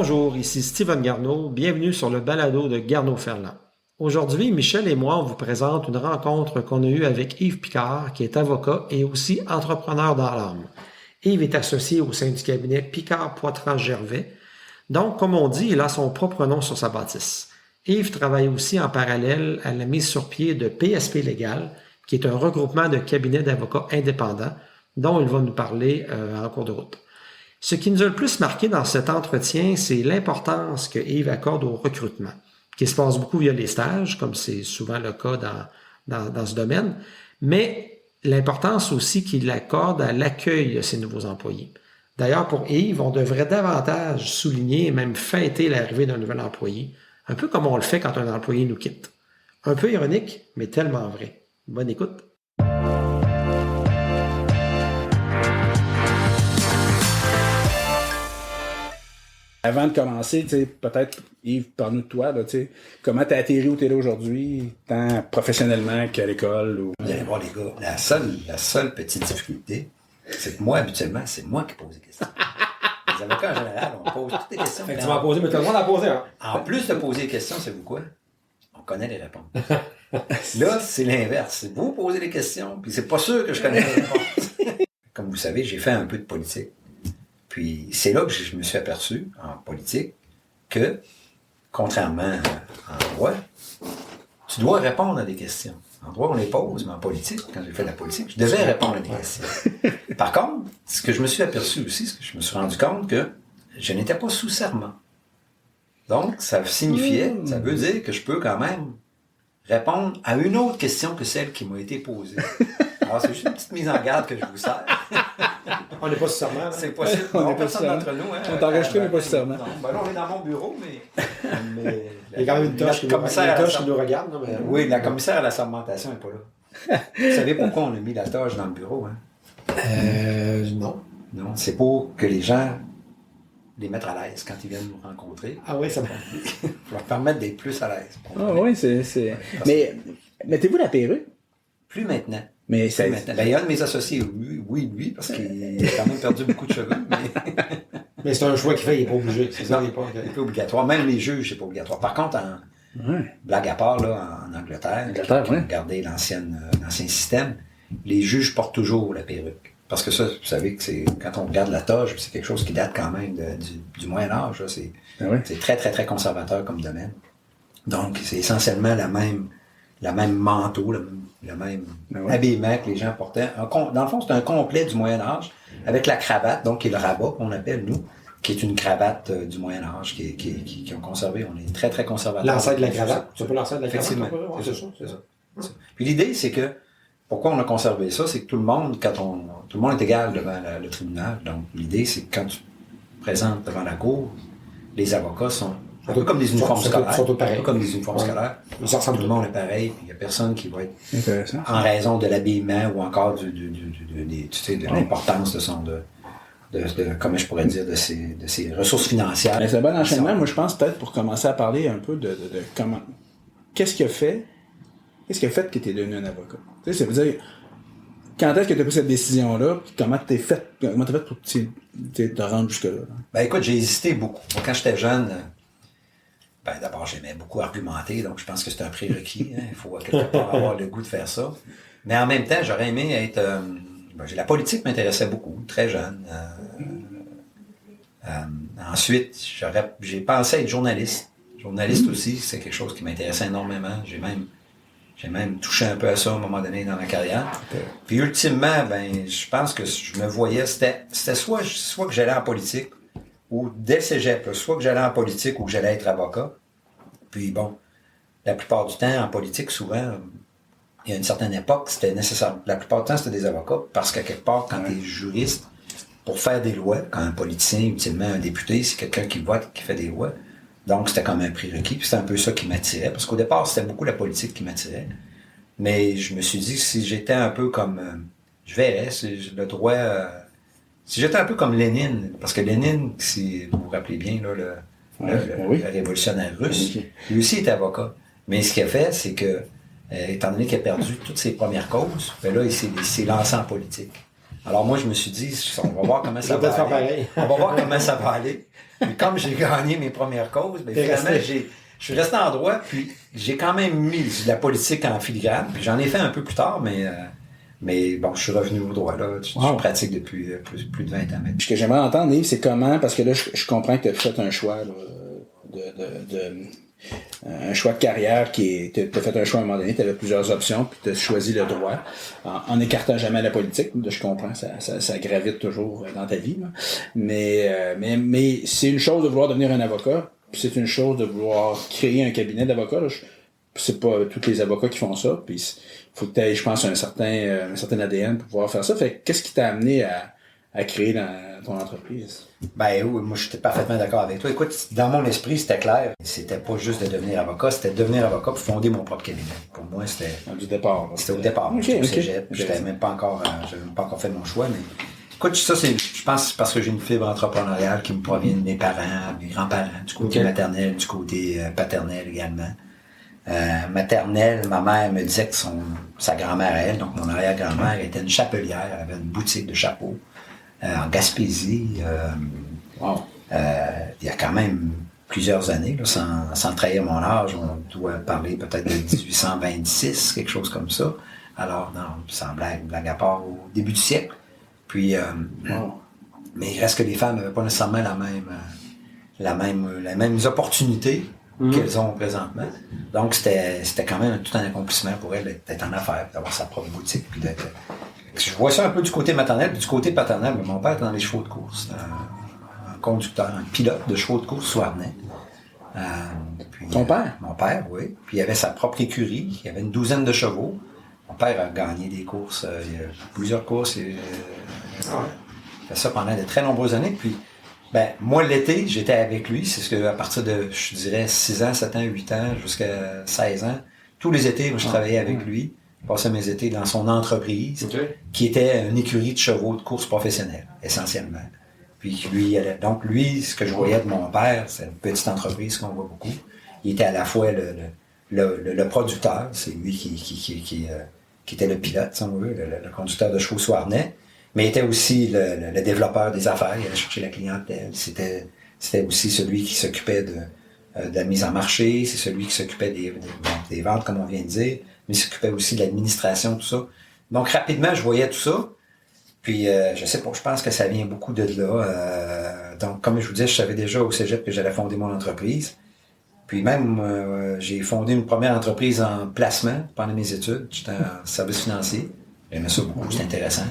Bonjour, ici Steven Garneau, bienvenue sur le balado de Garneau-Ferland. Aujourd'hui, Michel et moi, on vous présente une rencontre qu'on a eue avec Yves Picard, qui est avocat et aussi entrepreneur dans l'âme. Yves est associé au sein du cabinet Picard-Poitras-Gervais. Donc, comme on dit, il a son propre nom sur sa bâtisse. Yves travaille aussi en parallèle à la mise sur pied de PSP Légal, qui est un regroupement de cabinets d'avocats indépendants, dont il va nous parler en cours de route. Ce qui nous a le plus marqué dans cet entretien, c'est l'importance que Yves accorde au recrutement, qui se passe beaucoup via les stages, comme c'est souvent le cas dans ce domaine, mais l'importance aussi qu'il accorde à l'accueil de ses nouveaux employés. D'ailleurs, pour Yves, on devrait davantage souligner et même fêter l'arrivée d'un nouvel employé, un peu comme on le fait quand un employé nous quitte. Un peu ironique, mais tellement vrai. Bonne écoute. Avant de commencer, peut-être, Yves, parle-nous de toi. Comment tu as atterri où tu es là aujourd'hui, tant professionnellement qu'à l'école? Ou... Vous allez voir, les gars, la seule petite difficulté, c'est que moi, habituellement, c'est moi qui pose les questions. Les avocats, en général, on pose toutes les questions. Fait que tu vas poser, mais tu as le droit d'en poser. Hein? En plus de poser les questions, savez-vous quoi? On connaît les réponses. Là, c'est l'inverse. C'est vous posez les questions, puis c'est pas sûr que je connais les réponses. Comme vous savez, j'ai fait un peu de politique. Puis c'est là que je me suis aperçu, en politique, que, contrairement en droit, tu dois répondre à des questions. En droit, on les pose, mais en politique, quand j'ai fait de la politique, je devais répondre à des questions. Par contre, ce que je me suis aperçu aussi, c'est que je me suis rendu compte que je n'étais pas sous serment. Donc, ça signifiait, ça veut dire que je peux quand même répondre à une autre question que celle qui m'a été posée. Alors, c'est juste une petite mise en garde que je vous sers. On n'est pas sous serment. C'est possible. On personne d'entre nous. Hein, on t'a enregistré, mais pas sous serment. Ben là, on est dans mon bureau, mais il y a quand même une toche qui nous regarde. Non, mais... Oui, la commissaire à la sermentation n'est pas là. Vous savez pourquoi on a mis la toche dans le bureau? Hein? Non. Non, c'est pour que les gens les mettent à l'aise quand ils viennent nous rencontrer. Ah oui, ça va. Pour leur permettre d'être plus à l'aise. Ah oui, c'est... Mais mettez-vous la perruque? Plus maintenant. Mais ça... Ben, il y a un de mes associés, oui, lui, parce qu'il a quand même perdu beaucoup de cheveux. Mais c'est un choix qu'il fait, il n'est pas obligé. C'est ça, il n'est pas obligatoire. Même les juges, c'est pas obligatoire. Par contre, blague à part, là, en Angleterre, qui ont gardé l'ancien système, les juges portent toujours la perruque. Parce que ça, vous savez que c'est quand on regarde la toge, c'est quelque chose qui date quand même du Moyen-Âge. C'est très, très, très conservateur comme domaine. Donc, c'est essentiellement la même manteau, le même habillement que les gens portaient. Dans le fond, c'est un complet du Moyen-Âge, avec la cravate, donc qui est le rabat qu'on appelle, nous, qui est une cravate du Moyen-Âge, qui ont conservé. On est très, très conservateur. L'ancêtre de la cravate. Tu peux l'ancêtre de la cravate. Effectivement. C'est ça. Puis l'idée, c'est que, pourquoi on a conservé ça, c'est que tout le monde est égal devant le tribunal. Donc, l'idée, c'est que quand tu te présentes devant la cour, les avocats sont un peu comme des uniformes scolaires. Sont tous pareils. Comme des uniformes scolaires. Tout le monde est pareil, puis il n'y a personne qui va être en raison de l'habillement ou encore de l'importance comment je pourrais dire, de ses ressources financières. C'est un bon enchaînement. Moi, je pense peut-être pour commencer à parler un peu de comment... Qu'est-ce qui a fait que tu es devenu un avocat? Tu sais, ça veut dire, quand est-ce que tu as pris cette décision-là? Comment tu as fait pour te rendre jusque-là? Ben écoute, j'ai hésité beaucoup. Moi, quand j'étais jeune, d'abord, j'aimais beaucoup argumenter, donc je pense que c'est un prérequis. Hein. Il faut quelque part avoir le goût de faire ça. Mais en même temps, j'aurais aimé être... la politique m'intéressait beaucoup, très jeune. Ensuite, j'ai pensé être journaliste. Journaliste aussi, c'est quelque chose qui m'intéressait énormément. J'ai même touché un peu à ça à un moment donné dans ma carrière. Okay. Puis ultimement, je pense que je me voyais, c'était soit que j'allais en politique, ou dès cégep, soit que j'allais en politique ou que j'allais être avocat. Puis bon, la plupart du temps, en politique, souvent, il y a une certaine époque, c'était nécessaire. La plupart du temps, c'était des avocats, parce qu'à quelque part, quand tu es juriste, pour faire des lois, quand un politicien, ultimement un député, c'est quelqu'un qui vote, qui fait des lois. Donc, c'était comme un prérequis, puis c'était un peu ça qui m'attirait, parce qu'au départ, c'était beaucoup la politique qui m'attirait. Mais je me suis dit que si j'étais un peu comme... je verrais, si le droit... si j'étais un peu comme Lénine, parce que Lénine, si vous vous rappelez bien, là, le révolutionnaire russe, lui aussi était avocat. Mais ce qu'il a fait, c'est que, étant donné qu'il a perdu toutes ses premières causes, là, il s'est lancé en politique. Alors moi, je me suis dit, on va voir comment ça va aller. On va voir comment ça va aller. Puis comme j'ai gagné mes premières causes, ben, T'es finalement, resté. je suis resté en droit, puis j'ai quand même mis de la politique en filigrane, puis j'en ai fait un peu plus tard, mais bon, je suis revenu au droit, là. Je Wow. pratique depuis plus de 20 ans maintenant. Ce que j'aimerais entendre, Yves, c'est comment, parce que là, je comprends que tu as fait un choix là, un choix de carrière t'as fait un choix à un moment donné, tu avais plusieurs options, puis tu as choisi le droit, en écartant jamais la politique. Je comprends, ça gravite toujours dans ta vie. Là. Mais c'est une chose de vouloir devenir un avocat, puis c'est une chose de vouloir créer un cabinet d'avocats. Là. C'est pas tous les avocats qui font ça, puis il faut que tu aies, je pense, un certain ADN pour pouvoir faire ça. Fait qu'est-ce qui t'a amené à créer ton entreprise? Ben oui, moi je suis parfaitement d'accord avec toi. Écoute, dans mon esprit, c'était clair. C'était pas juste de devenir avocat, c'était de devenir avocat pour fonder mon propre cabinet. Pour moi, c'était Du départ. Là. c'était au départ. Ok, J'étais au ok. cégep, j'avais même pas encore fait mon choix, mais écoute, ça je pense que c'est parce que j'ai une fibre entrepreneuriale qui me provient de mes parents, mes grands-parents, du côté maternel, du côté paternel également. Maternelle, ma mère me disait que sa grand-mère, elle, donc mon arrière-grand-mère, était une chapelière, elle avait une boutique de chapeaux en Gaspésie. Wow. Il y a quand même plusieurs années, là, sans trahir mon âge, on doit parler peut-être de 1826, quelque chose comme ça. Alors, non, sans blague à part, au début du siècle. Puis, mais il reste que les femmes n'avaient pas nécessairement les mêmes opportunités qu'elles ont présentement. Donc, c'était quand même tout un accomplissement pour elles d'être en affaires, d'avoir sa propre boutique, puis d'être... Je vois ça un peu du côté maternel, puis du côté paternel, mais mon père était dans les chevaux de course, un conducteur, un pilote de chevaux de course Soarnais. Ton père? Mon père, oui. Puis il avait sa propre écurie, il avait une douzaine de chevaux. Mon père a gagné des courses, plusieurs courses. Il a fait ça pendant de très nombreuses années. Puis, ben, moi, l'été, j'étais avec lui. C'est ce que, à partir de, je dirais, 6 ans, 7 ans, 8 ans, jusqu'à 16 ans, tous les étés, moi, je travaillais avec lui. Je passais mes étés dans son entreprise, qui était une écurie de chevaux de course professionnelle, essentiellement. Puis donc lui, ce que je voyais de mon père, c'est une petite entreprise qu'on voit beaucoup. Il était à la fois le producteur, c'est lui qui était le pilote, si on veut, le conducteur de chevaux Soarnais, mais il était aussi le développeur des affaires, il allait chercher la clientèle. C'était aussi celui qui s'occupait de la mise en marché, c'est celui qui s'occupait des ventes, comme on vient de dire, mais il s'occupait aussi de l'administration, tout ça. Donc rapidement, je voyais tout ça. Puis, je sais pas, je pense que ça vient beaucoup de là. Donc, comme je vous disais, je savais déjà au cégep que j'allais fonder mon entreprise. Puis même, j'ai fondé une première entreprise en placement pendant mes études. J'étais en service financier. J'aimais ça beaucoup, c'était intéressant.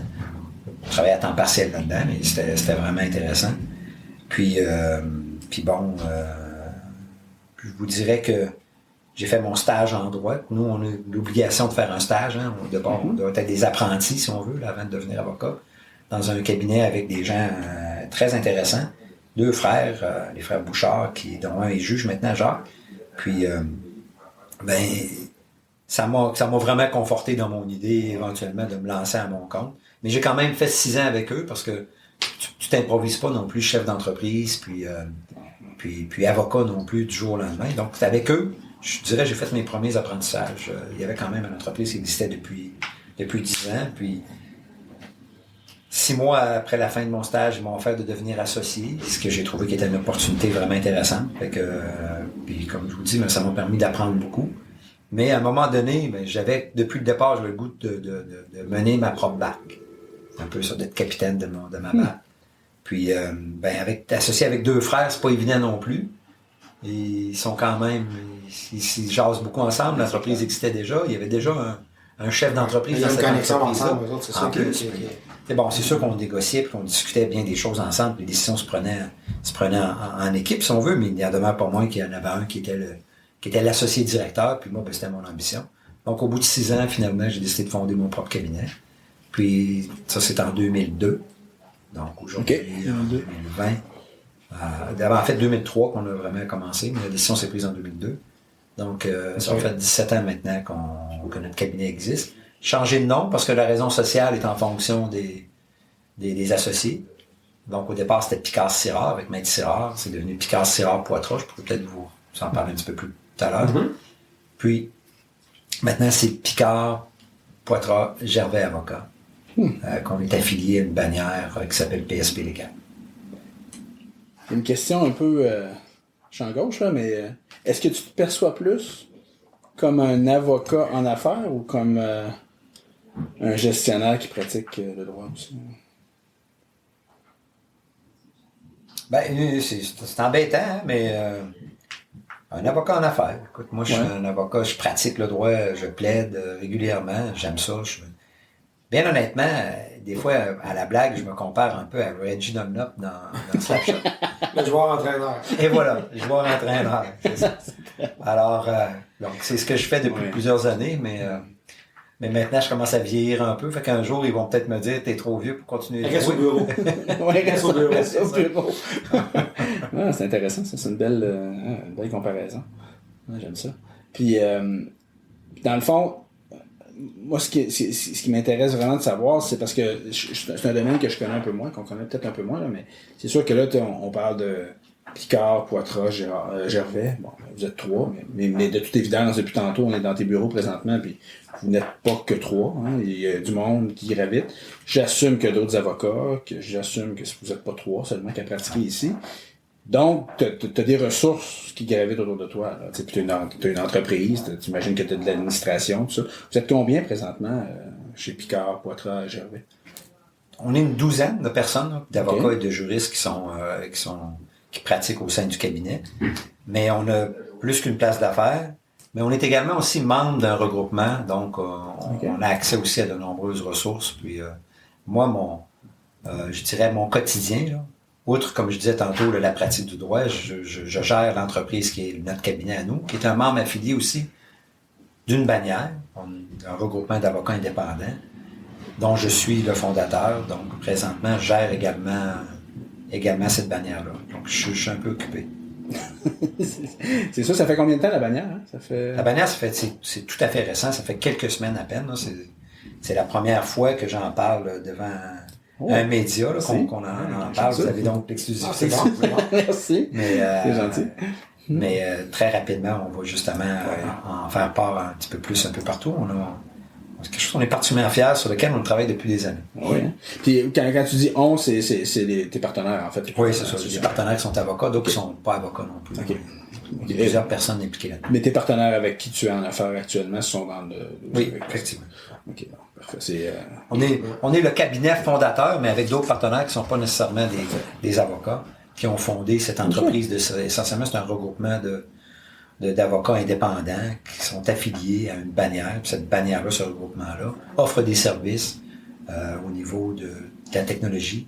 Je travaillais à temps partiel là-dedans, mais c'était vraiment intéressant. Puis bon, je vous dirais que j'ai fait mon stage en droit. Nous, on a l'obligation de faire un stage. Hein. D'abord, on doit être des apprentis, si on veut, là, avant de devenir avocat, dans un cabinet avec des gens très intéressants. 2 frères, les frères Bouchard, dont un est juge maintenant, Jacques. Puis, ben, ça m'a vraiment conforté dans mon idée, éventuellement, de me lancer à mon compte. Mais j'ai quand même fait 6 ans avec eux, parce que tu t'improvises pas non plus chef d'entreprise, puis avocat non plus du jour au lendemain. Donc, c'est avec eux. Je dirais j'ai fait mes premiers apprentissages. Il y avait quand même une entreprise qui existait depuis 10 ans. Puis 6 mois après la fin de mon stage, ils m'ont offert de devenir associé, ce que j'ai trouvé qui était une opportunité vraiment intéressante. Fait que, puis comme je vous dis, ça m'a permis d'apprendre beaucoup. Mais à un moment donné, j'avais, depuis le départ, j'avais le goût de mener ma propre barque. Un peu ça, d'être capitaine de ma barque. Puis, associé avec 2 frères, c'est pas évident non plus. Et ils sont quand même, ils jasent beaucoup ensemble. L'entreprise existait déjà. Il y avait déjà un chef d'entreprise dans cette entreprise-là. En plus, c'est bon, c'est sûr qu'on négociait et qu'on discutait bien des choses ensemble. Les décisions se prenaient en équipe, si on veut, mais il n'y en demeure pas moins qu'il y en avait un qui était l'associé directeur. Puis moi, c'était mon ambition. Donc, au bout de 6 ans, finalement, j'ai décidé de fonder mon propre cabinet. Puis, ça, c'est en 2002. Donc, aujourd'hui, en 2020. En fait, 2003 qu'on a vraiment commencé, mais la décision s'est prise en 2002. Donc, ça fait 17 ans maintenant que notre cabinet existe. Changer de nom parce que la raison sociale est en fonction des associés. Donc, au départ, c'était Picard-Sirard avec Maître Sirard. C'est devenu Picard-Sirard-Poitras. Je pourrais peut-être vous en parler un petit peu plus tout à l'heure. Mm-hmm. Puis, maintenant, c'est Picard-Poitras-Gervais Avocat. Qu'on est affilié à une bannière qui s'appelle PSP Légal. Une question un peu champ gauche, là, mais est-ce que tu te perçois plus comme un avocat en affaires ou comme un gestionnaire qui pratique le droit aussi? Ben, c'est embêtant, hein, mais un avocat en affaires. Écoute, moi, je suis un avocat, je pratique le droit, je plaide régulièrement, j'aime ça. Bien honnêtement, des fois, à la blague, je me compare un peu à Reggie Dunlop dans Slapshot. Le joueur-entraîneur. Et voilà, le joueur-entraîneur, c'est ça. Alors, donc, c'est ce que je fais depuis plusieurs années, mais maintenant, je commence à vieillir un peu. Fait qu'un jour, ils vont peut-être me dire, t'es trop vieux pour continuer de jouer. Reste au bureau. Reste au bureau. C'est intéressant, ça. C'est une belle comparaison. Ouais, j'aime ça. Puis, dans le fond, moi, ce qui m'intéresse vraiment de savoir, c'est parce que c'est un domaine que je connais un peu moins, qu'on connaît peut-être un peu moins, là, mais c'est sûr que là, on parle de Picard, Poitras, Gervais. Bon, vous êtes trois, mais de toute évidence, depuis tantôt, on est dans tes bureaux présentement, puis vous n'êtes pas que trois. Hein, il y a du monde qui gravite. J'assume qu'il y a d'autres avocats, j'assume que vous n'êtes pas trois seulement qu'à pratiquer ici. Donc, t'as des ressources qui gravitent autour de toi. Tu as une entreprise, t'imagines que t'as de l'administration, tout ça. Vous êtes combien présentement chez Picard, Poitras et Gervais? On est une douzaine de personnes, là, d'avocats et de juristes qui pratiquent au sein du cabinet. Mais on a plus qu'une place d'affaires. Mais on est également aussi membre d'un regroupement, donc on a accès aussi à de nombreuses ressources. Puis moi, je dirais mon quotidien, là, outre, comme je disais tantôt, la pratique du droit, je gère l'entreprise qui est notre cabinet à nous, qui est un membre affilié aussi d'une bannière, un regroupement d'avocats indépendants, dont je suis le fondateur. Donc, présentement, je gère également cette bannière-là. Donc, je suis un peu occupé. C'est ça fait combien de temps la bannière? Hein? La bannière, c'est tout à fait récent, ça fait quelques semaines à peine. Là. C'est la première fois que j'en parle devant un média là, qu'on en parle. Vous avez donc l'exclusivité. C'est bon. Merci. C'est gentil. Mais très rapidement, on va justement en faire part un petit peu plus un peu partout. C'est quelque chose qu'on est particulièrement fiers, sur lequel on travaille depuis des années. Oui. Puis quand tu dis on, c'est tes partenaires, en fait. Oui, c'est ça. C'est des partenaires qui sont avocats, d'autres qui sont pas avocats non plus. Okay. Il y a plusieurs personnes impliquées là-dedans. Mais tes partenaires avec qui tu es en affaires actuellement sont dans le... Oui, effectivement. OK, bon, parfait. On est le cabinet fondateur, mais avec d'autres partenaires qui sont pas nécessairement des avocats, qui ont fondé cette entreprise. Essentiellement, c'est un regroupement d'avocats indépendants qui sont affiliés à une bannière. Puis cette bannière-là, ce regroupement-là, offre des services au niveau de la technologie,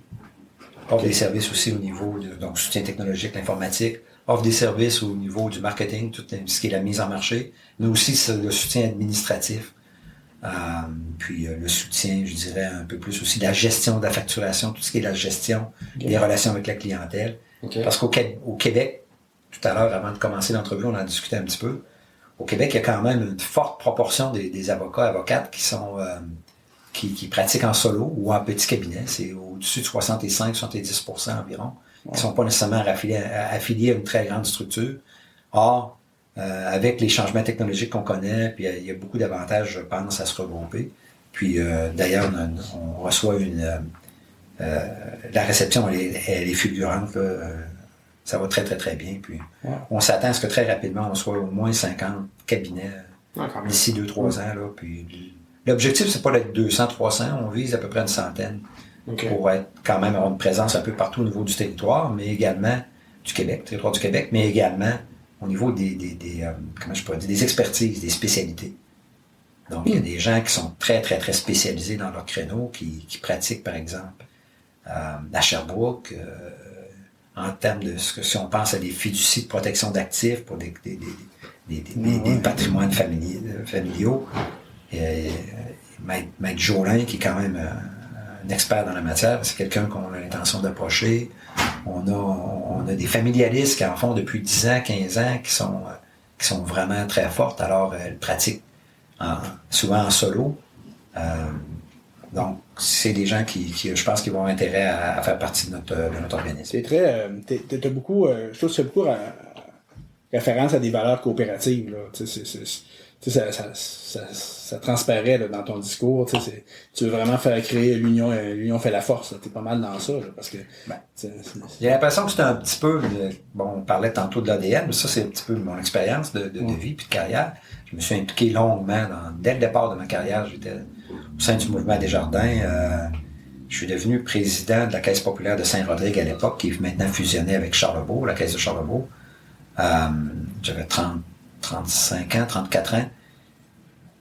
offre des services aussi au niveau donc soutien technologique, l'informatique, offre des services au niveau du marketing, tout ce qui est la mise en marché, mais aussi le soutien administratif, puis le soutien, je dirais, un peu plus aussi de la gestion de la facturation, tout ce qui est la gestion des relations avec la clientèle. Parce qu'au Québec, tout à l'heure, avant de commencer l'entrevue, on en discutait un petit peu. Au Québec, il y a quand même une forte proportion des avocats, avocates qui pratiquent en solo ou en petit cabinet. C'est au-dessus de 65-70% environ, qui ne sont pas nécessairement affiliés à une très grande structure. Or, avec les changements technologiques qu'on connaît, puis il y a beaucoup d'avantages, je pense, à se regrouper. Puis, d'ailleurs, on reçoit la réception, elle est fulgurante, là. Ça va très, très, très bien. Puis, on s'attend à ce que très rapidement, on soit au moins 50 cabinets d'ici 2-3 ans. Là. Puis, l'objectif, c'est pas d'être 200, 300. On vise à peu près une centaine pour être quand même avoir une présence un peu partout au niveau du territoire, mais également territoire du Québec, mais également au niveau des expertises, des spécialités. Donc, il y a des gens qui sont très, très, très spécialisés dans leur créneau, qui pratiquent, par exemple, à Sherbrooke, en termes de si on pense à des fiducies de protection d'actifs pour des patrimoines familiaux. Maître Jolin, qui est quand même un expert dans la matière, c'est quelqu'un qu'on a l'intention d'approcher. On a des familialistes qui en font depuis 10 ans, 15 ans, qui sont vraiment très fortes. Alors, elles pratiquent souvent en solo. Donc, c'est des gens qui je pense, qui vont avoir intérêt à faire partie de notre organisme. C'est très... t'as beaucoup... je trouve que c'est beaucoup référence à des valeurs coopératives, là. Tu sais, ça transparaît là, dans ton discours. Tu veux vraiment faire créer l'union fait la force. T'es pas mal dans ça, là, parce que. J'ai l'impression que c'est un petit peu. Bon, on parlait tantôt de l'ADN, mais ça, c'est un petit peu mon expérience de vie puis de carrière. Je me suis impliqué longuement dès le départ de ma carrière. J'étais au sein du mouvement Desjardins. Je suis devenu président de la Caisse populaire de Saint-Rodrigue à l'époque, qui est maintenant fusionnée avec Charlebourg, la Caisse de Charlebourg. J'avais 35 ans, 34 ans.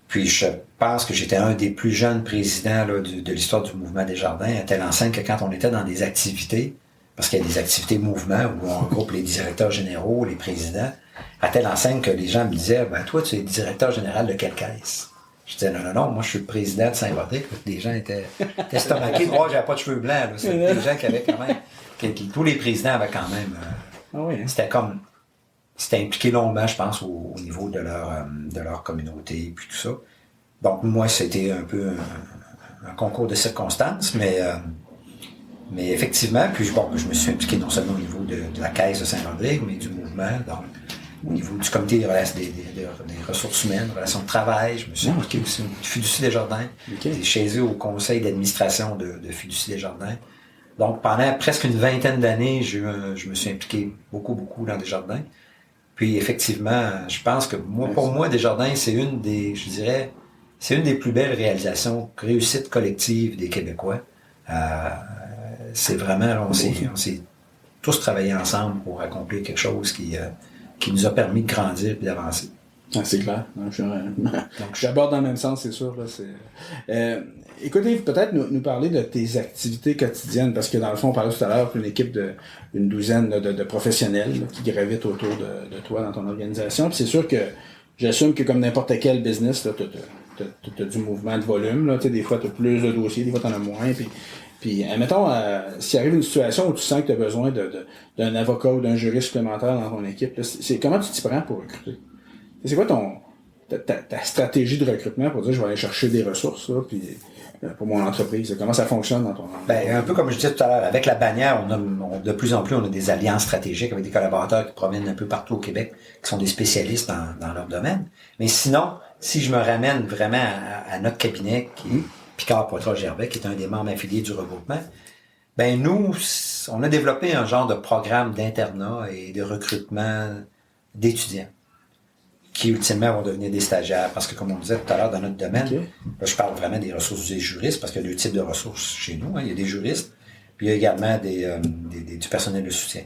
Puis je pense que j'étais un des plus jeunes présidents là, de l'histoire du mouvement Desjardins, à telle enseigne que quand on était dans des activités, parce qu'il y a des activités mouvement où on regroupe les directeurs généraux, les présidents, à telle enseigne que les gens me disaient « Ben toi, tu es directeur général de quelle caisse? » Je disais non, moi je suis le président de Saint-Rodrigue. Les gens étaient estomaqués. Oh, j'avais pas de cheveux blancs. C'était des gens qui avaient quand même. Tous les présidents avaient quand même. C'était impliqué longuement, je pense, au niveau de leur communauté puis tout ça. Donc moi, c'était un peu un concours de circonstances, mais effectivement, puis je me suis impliqué non seulement au niveau de la Caisse de Saint-Rodrigue, mais du mouvement, donc au niveau du comité des ressources humaines, relations de travail. Je me suis impliqué aussi au Fiducie Desjardins. J'ai chaisé au conseil d'administration de Fiducie Desjardins. Donc, pendant presque une vingtaine d'années, je me suis impliqué beaucoup dans Desjardins. Puis, effectivement, je pense que pour moi, Desjardins, c'est une des plus belles réalisations, réussites collectives des Québécois. C'est vraiment, on s'est tous travaillé ensemble pour accomplir quelque chose qui nous a permis de grandir et d'avancer. Ah, c'est clair. J'aborde dans le même sens, c'est sûr. Là, écoutez, peut-être nous parler de tes activités quotidiennes, parce que dans le fond, on parlait tout à l'heure d'une équipe d'une douzaine de professionnels là, qui gravitent autour de toi dans ton organisation. Puis c'est sûr que j'assume que comme n'importe quel business, tu as du mouvement de volume. Là, des fois, tu as plus de dossiers, des fois, tu en as moins. Puis, admettons, s'il arrive une situation où tu sens que tu as besoin d'un avocat ou d'un juriste supplémentaire dans ton équipe, là, comment tu t'y prends pour recruter? C'est quoi ta stratégie de recrutement pour dire je vais aller chercher des ressources là, puis, pour mon entreprise? Comment ça fonctionne dans ton entreprise? Ben, un peu comme je disais tout à l'heure, avec la bannière, de plus en plus, on a des alliances stratégiques avec des collaborateurs qui proviennent un peu partout au Québec, qui sont des spécialistes dans leur domaine. Mais sinon, si je me ramène vraiment à notre cabinet, qui est Picard Poitras Gervais, qui est un des membres affiliés du regroupement, ben nous, on a développé un genre de programme d'internat et de recrutement d'étudiants qui ultimement vont devenir des stagiaires. Parce que comme on disait tout à l'heure dans notre domaine, là, je parle vraiment des ressources des juristes, parce qu'il y a deux types de ressources chez nous. Il y a des juristes, puis il y a également du personnel de soutien.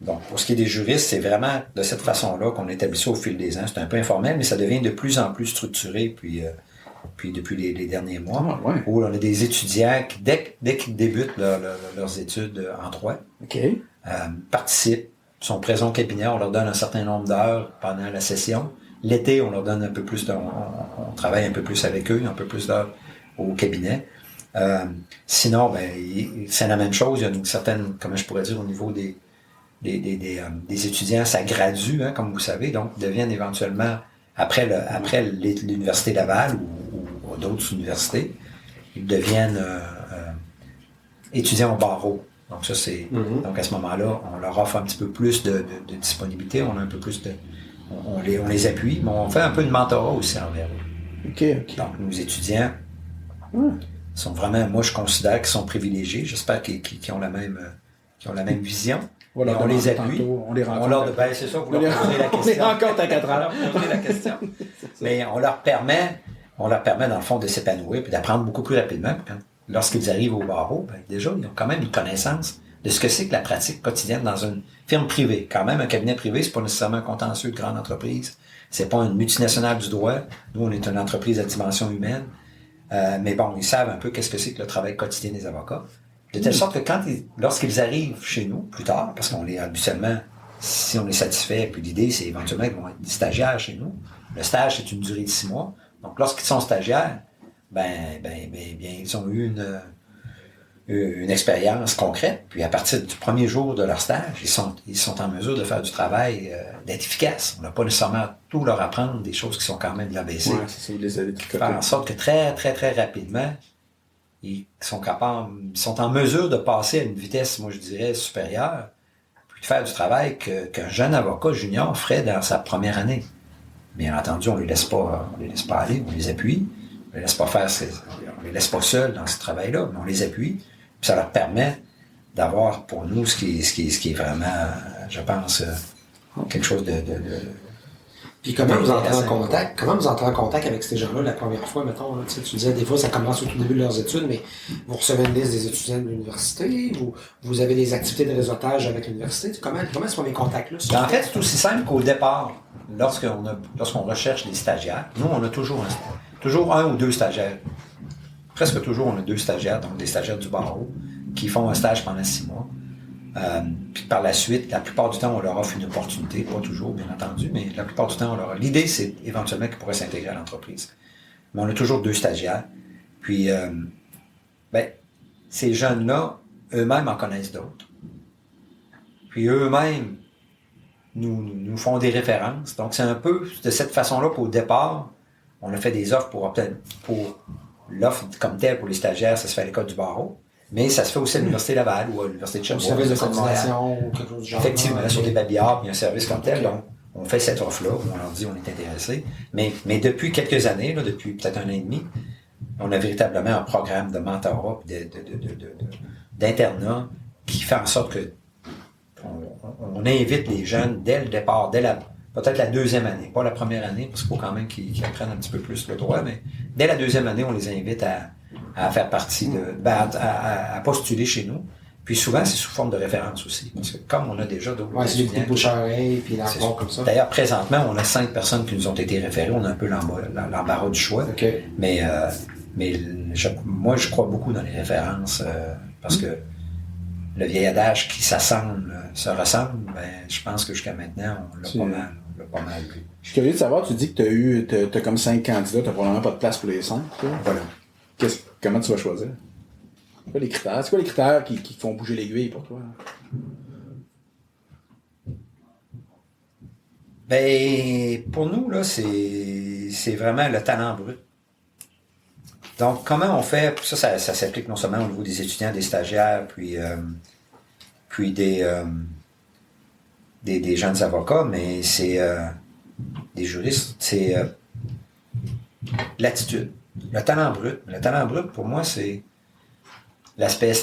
Donc, pour ce qui est des juristes, c'est vraiment de cette façon-là qu'on établit ça au fil des ans. C'est un peu informel, mais ça devient de plus en plus structuré, puis depuis les derniers mois, où on a des étudiants qui, dès qu'ils débutent leurs études en droit, participent, sont présents au cabinet, on leur donne un certain nombre d'heures pendant la session. L'été, on leur donne un peu plus on travaille un peu plus avec eux, un peu plus d'heures au cabinet. Sinon, ben, c'est la même chose, il y a une certaine, comment je pourrais dire, au niveau des étudiants, ça gradue, hein, comme vous savez, donc ils deviennent éventuellement, après l'Université Laval ou d'autres universités, ils deviennent étudiants au barreau. Donc ça, c'est donc à ce moment-là, on leur offre un petit peu plus de disponibilité, on a un peu plus on les appuie, mais on fait un peu de mentorat aussi envers eux. Donc nos étudiants sont vraiment, moi je considère qu'ils sont privilégiés. J'espère qu'ils ont la même vision. Voilà, on les appuie. On les rencontre. C'est ça, vous leur posez la question. On les rencontre à 4 heures. On leur pose la question. Mais on leur permet dans le fond de s'épanouir et d'apprendre beaucoup plus rapidement. Lorsqu'ils arrivent au barreau, ben, déjà, ils ont quand même une connaissance de ce que c'est que la pratique quotidienne dans une firme privée. Quand même, un cabinet privé, c'est pas nécessairement un contentieux de grande entreprise. C'est pas une multinationale du droit. Nous, on est une entreprise à dimension humaine. Mais bon, ils savent un peu qu'est-ce que c'est que le travail quotidien des avocats. De telle sorte que lorsqu'ils arrivent chez nous, plus tard, parce qu'on est habituellement, si on est satisfait, puis l'idée, c'est éventuellement qu'ils vont être des stagiaires chez nous. Le stage, c'est une durée de 6 mois. Donc, lorsqu'ils sont stagiaires, ils ont eu une expérience concrète. Puis, à partir du premier jour de leur stage, ils sont en mesure de faire du travail, d'être efficaces. On n'a pas nécessairement tout leur apprendre, des choses qui sont quand même de l'ABC. Ouais, c'est ça, vous les avez tricotés. Faire en sorte que très, très, très rapidement, ils sont en mesure de passer à une vitesse, moi je dirais, supérieure. Puis puis de faire du travail qu'un jeune avocat junior ferait dans sa première année. Bien entendu, on les laisse pas aller, on les appuie, on les laisse pas on les laisse pas seuls dans ce travail-là, mais on les appuie, puis ça leur permet d'avoir pour nous ce qui est vraiment, je pense, quelque chose de Puis comment vous entrez en contact? Comment vous entrez en contact avec ces gens-là la première fois, mettons, là, tu disais des fois ça commence au tout début de leurs études, mais vous recevez une liste des étudiants de l'université, vous avez des activités de réseautage avec l'université. Comment ce sont les contacts-là? En fait, c'est aussi simple qu'au départ, lorsqu'on recherche des stagiaires, nous on a toujours un ou deux stagiaires. Presque toujours on a 2 stagiaires, donc des stagiaires du barreau, qui font un stage pendant 6 mois. Puis par la suite, la plupart du temps, on leur offre une opportunité, pas toujours, bien entendu, mais la plupart du temps, l'idée, c'est éventuellement qu'ils pourraient s'intégrer à l'entreprise. Mais on a toujours 2 stagiaires. Puis, ces jeunes-là, eux-mêmes en connaissent d'autres. Puis eux-mêmes nous font des références. Donc, c'est un peu de cette façon-là qu'au départ, on a fait des offres pour l'offre comme telle pour les stagiaires, ça se fait à l'école du barreau. Mais ça se fait aussi à l'Université Laval ou à l'Université de Sherbrooke. Un service de coordination ou quelque chose du genre. Effectivement, sur des babillards, il y a un service comme tel. Donc, on fait cette offre-là, où on leur dit on est intéressé. Mais depuis quelques années, là, depuis peut-être 1 an et demi, on a véritablement un programme de mentorat, d'internat, qui fait en sorte que on invite les jeunes dès le départ, peut-être la 2e année, pas la première année, parce qu'il faut quand même qu'ils apprennent un petit peu plus le droit, mais dès la 2e année, on les invite à faire partie à postuler chez nous. Puis souvent, c'est sous forme de référence aussi. Parce que comme on a déjà d'autres étudiants... c'est des bouche-à-oreille, puis l'emploi comme ça. D'ailleurs, présentement, on a 5 personnes qui nous ont été référées. On a un peu l'embarras du choix. Okay. Mais moi, je crois beaucoup dans les références parce que le vieil adage qui s'assemble se ressemble, je pense que jusqu'à maintenant, on l'a pas mal vu. Je suis curieux de savoir, tu dis que t'as comme 5 candidats, t'as probablement pas de place pour les 5. Voilà. Comment tu vas choisir? C'est quoi les critères qui font bouger l'aiguille pour toi? Pour nous, là, c'est vraiment le talent brut. Donc, comment on fait? Ça s'applique non seulement au niveau des étudiants, des stagiaires, puis des jeunes avocats, mais c'est des juristes, c'est l'attitude. Le talent brut, pour moi, c'est l'aspect,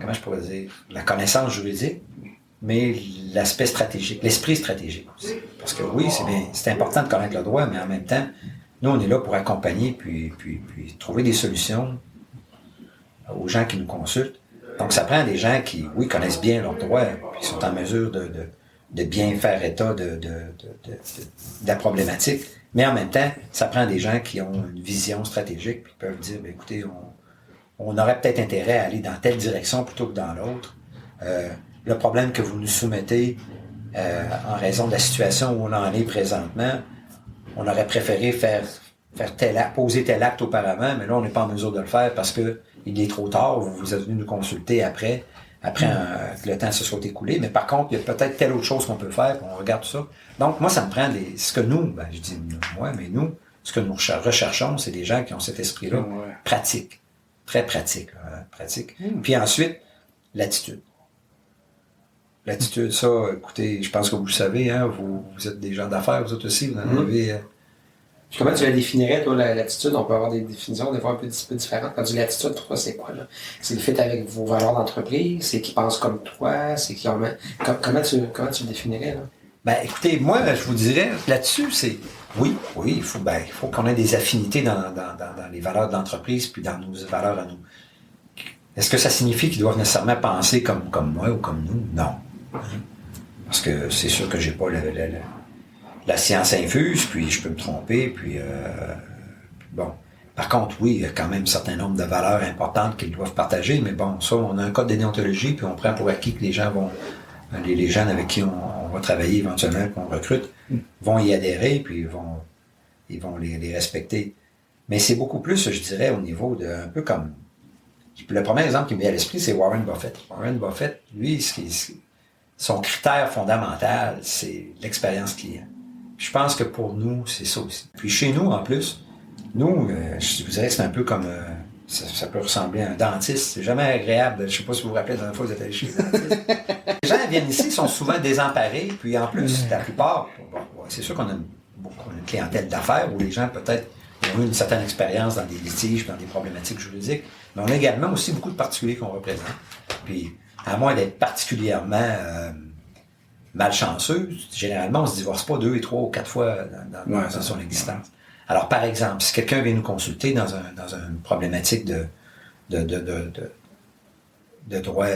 comment je pourrais dire, la connaissance juridique, mais l'aspect stratégique, l'esprit stratégique aussi. Parce que oui, c'est important de connaître le droit, mais en même temps, nous, on est là pour accompagner puis trouver des solutions aux gens qui nous consultent. Donc, ça prend des gens qui, oui, connaissent bien leur droit, puis sont en mesure de bien faire état de la problématique. Mais en même temps, ça prend des gens qui ont une vision stratégique, puis qui peuvent dire, écoutez, on aurait peut-être intérêt à aller dans telle direction plutôt que dans l'autre. Le problème que vous nous soumettez, en raison de la situation où on en est présentement, on aurait préféré faire poser tel acte auparavant, mais là, on n'est pas en mesure de le faire parce que il est trop tard, vous êtes venu nous consulter après que le temps se soit écoulé, mais par contre, il y a peut-être telle autre chose qu'on peut faire, puis on regarde tout ça. Donc, moi, ça me prend ce que nous, je dis moi, mais nous, ce que nous recherchons, c'est des gens qui ont cet esprit-là pratique, très pratique. Pratique. Puis ensuite, l'attitude. L'attitude, ça, écoutez, je pense que vous le savez, hein, vous êtes des gens d'affaires, vous autres aussi, vous en avez... Comment tu la définirais, toi, l'attitude? On peut avoir des définitions des fois un peu différentes. Quand tu dis l'attitude, pour toi, c'est quoi, là? C'est le fait avec vos valeurs d'entreprise? C'est qu'ils pensent comme toi? C'est qu'ils comment tu le définirais, là? Écoutez, moi, je vous dirais, là-dessus, c'est... Oui, il faut qu'on ait des affinités dans les valeurs d'entreprise puis dans nos valeurs à nous. Est-ce que ça signifie qu'ils doivent nécessairement penser comme moi ou comme nous? Non. Parce que c'est sûr que j'ai pas la science infuse, puis je peux me tromper, puis bon. Par contre, oui, il y a quand même un certain nombre de valeurs importantes qu'ils doivent partager, mais bon, ça, on a un code de déontologie, puis on prend pour acquis que les gens les jeunes avec qui on va travailler éventuellement, qu'on recrute, vont y adhérer, puis ils vont les respecter. Mais c'est beaucoup plus, je dirais, au niveau de, un peu comme, le premier exemple qui me vient à l'esprit, c'est Warren Buffett. Warren Buffett, lui, son critère fondamental, c'est l'expérience client. Je pense que pour nous, c'est ça aussi. Puis chez nous, en plus, nous, je vous dirais que c'est un peu comme ça peut ressembler à un dentiste. C'est jamais agréable. Je ne sais pas si vous vous rappelez la dernière fois que vous êtes allé chez le dentiste. Les gens viennent ici, sont souvent désemparés, puis en plus, la plupart, c'est sûr qu'on a une clientèle d'affaires où les gens peut-être ont eu une certaine expérience dans des litiges, dans des problématiques juridiques, mais on a également aussi beaucoup de particuliers qu'on représente. Puis, à moins d'être particulièrement malchanceux, généralement, on ne se divorce pas 2 et 3 ou 4 fois dans son existence. Alors, par exemple, si quelqu'un vient nous consulter dans une problématique de droit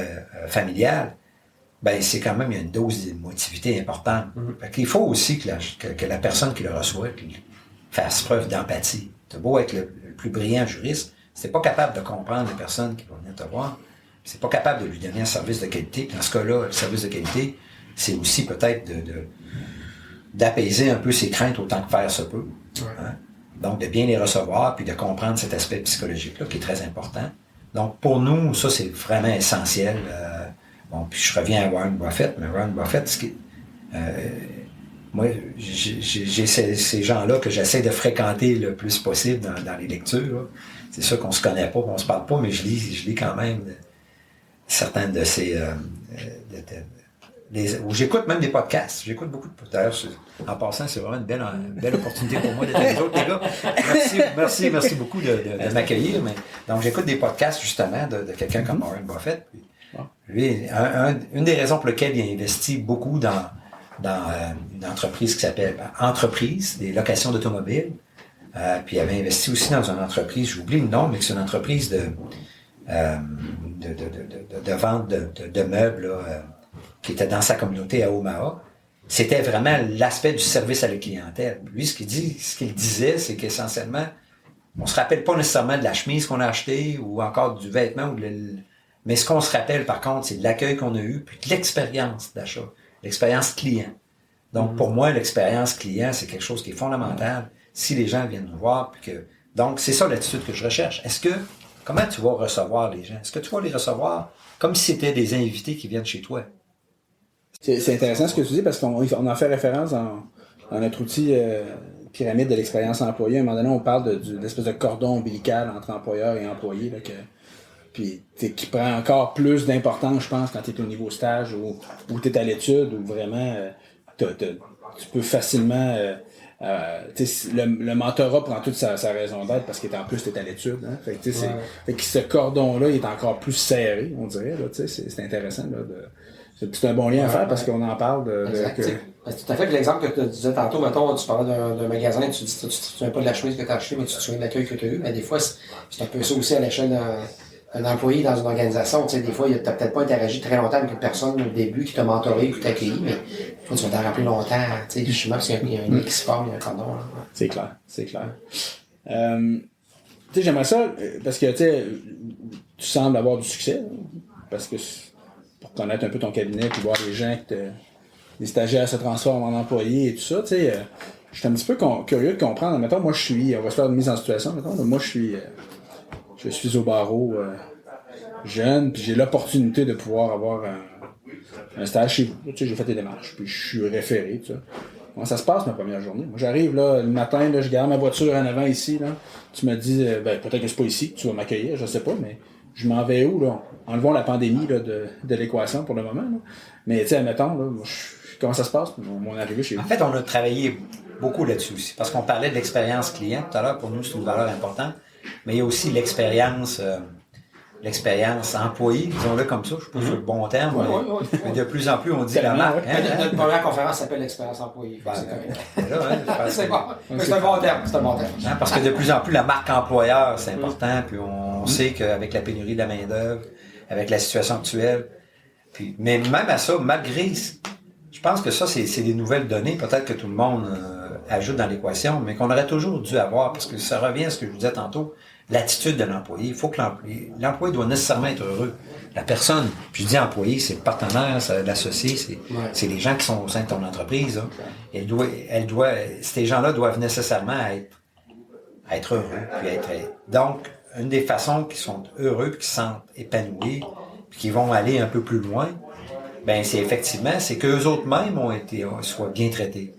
familial, ben c'est quand même, il y a une dose d'émotivité importante. Fait qu'il faut aussi que la personne qui le reçoit fasse preuve d'empathie. T'as beau être le plus brillant juriste, si t'es pas capable de comprendre les personnes qui vont venir te voir, si t'es pas capable de lui donner un service de qualité, dans ce cas-là, le service de qualité, c'est aussi peut-être d'apaiser un peu ses craintes autant que faire se peut. Hein? Donc, de bien les recevoir, puis de comprendre cet aspect psychologique-là, qui est très important. Donc, pour nous, ça, c'est vraiment essentiel. Bon, puis je reviens à Warren Buffett, mais Warren Buffett, moi, j'ai ces gens-là que j'essaie de fréquenter le plus possible dans les lectures. Là. C'est sûr qu'on se connaît pas, on se parle pas, mais je lis quand même certains de ces... où j'écoute même des podcasts. J'écoute beaucoup de podcasts. D'ailleurs, en passant, c'est vraiment une belle opportunité pour moi d'être avec les autres, les gars. Merci beaucoup de m'accueillir. Mais, donc, j'écoute des podcasts, justement, de quelqu'un comme Warren Buffett. Puis, lui, une des raisons pour lesquelles il a investi beaucoup dans une entreprise qui s'appelle Entreprise, des locations d'automobiles. Puis il avait investi aussi dans une entreprise, j'oublie le nom, mais c'est une entreprise de vente de meubles là, qui était dans sa communauté à Omaha. C'était vraiment l'aspect du service à la clientèle. Lui, ce qu'il disait, c'est qu'essentiellement, on se rappelle pas nécessairement de la chemise qu'on a achetée ou encore du vêtement, mais ce qu'on se rappelle par contre, c'est de l'accueil qu'on a eu, puis de l'expérience d'achat, l'expérience client. Donc pour moi, l'expérience client, c'est quelque chose qui est fondamental si les gens viennent nous voir. Donc c'est ça l'attitude que je recherche. Comment tu vas recevoir les gens? Est-ce que tu vas les recevoir comme si c'était des invités qui viennent chez toi? C'est intéressant ce que tu dis parce qu'on en fait référence dans notre outil pyramide de l'expérience employée. À un moment donné, on parle de l'espèce de cordon ombilical entre employeur et employé, là, puis qui prend encore plus d'importance, je pense, quand tu es au niveau stage ou tu es à l'étude, où vraiment tu peux facilement... le mentorat prend toute sa raison d'être parce qu'en plus tu es à l'étude. Hein? Fait que ce cordon-là il est encore plus serré, on dirait. Là, c'est intéressant. Là, c'est un bon lien à faire parce qu'on en parle C'est tout à fait l'exemple que tu disais tantôt. Mettons, tu parlais d'un magasin, tu dis tu te souviens pas de la chemise que tu as achetée, mais tu te souviens de l'accueil que tu as eu. Mais des fois, c'est un peu ça aussi à l'échelle d'un employé dans une organisation. Tu sais, des fois, tu n'as peut-être pas interagi très longtemps avec une personne au début qui t'a mentoré ou qui t'a accueilli, mais toi, tu vas t'en rappeler longtemps. Tu sais, justement, parce qu'il y a un nid qui se forme, il y a un cordon. Là. C'est clair. Tu sais, j'aimerais ça, parce que tu sembles avoir du succès, parce que pour connaître un peu ton cabinet, puis voir les gens les stagiaires se transforment en employés et tout ça, tu sais, je suis un petit peu curieux de comprendre. Mettons, moi, on va se faire une mise en situation, mettons, moi, je suis au barreau jeune, puis j'ai l'opportunité de pouvoir avoir un stage chez vous. Tu sais, j'ai fait des démarches, puis je suis référé, tu sais. Comment ça se passe ma première journée? Moi, j'arrive là le matin, là, je garde ma voiture en avant ici, là. Tu me dis, peut-être que c'est pas ici que tu vas m'accueillir, je sais pas, mais je m'en vais où, là? Enlevons la pandémie là, de l'équation pour le moment, là. Mais tu sais, admettons, là, comment ça se passe, mon arrivée chez vous? En fait, on a travaillé beaucoup là-dessus aussi, parce qu'on parlait de l'expérience client tout à l'heure. Pour nous, c'est une valeur importante. Mais il y a aussi l'expérience employé, disons-le comme ça, je sais pas si c'est le bon terme, mais de plus en plus on dit la marque. Notre première conférence s'appelle l'expérience employée. C'est bon. C'est un bon terme. Hein, parce que de plus en plus la marque employeur, c'est important, puis on sait qu'avec la pénurie de la main-d'œuvre, avec la situation actuelle, mais même à ça, malgré, je pense que ça, c'est des nouvelles données, peut-être que tout le monde ajoute dans l'équation, mais qu'on aurait toujours dû avoir, parce que ça revient à ce que je vous disais tantôt, l'attitude de l'employé. Il faut que l'employé doit nécessairement être heureux. La personne, puis je dis employé, c'est le partenaire, c'est l'associé, c'est les gens qui sont au sein de ton entreprise. Là. Ces gens-là doivent nécessairement être heureux. Donc, une des façons qu'ils sont heureux, puis qu'ils se sentent épanouis, puis qu'ils vont aller un peu plus loin, ben c'est qu'eux autres mêmes soient bien traités.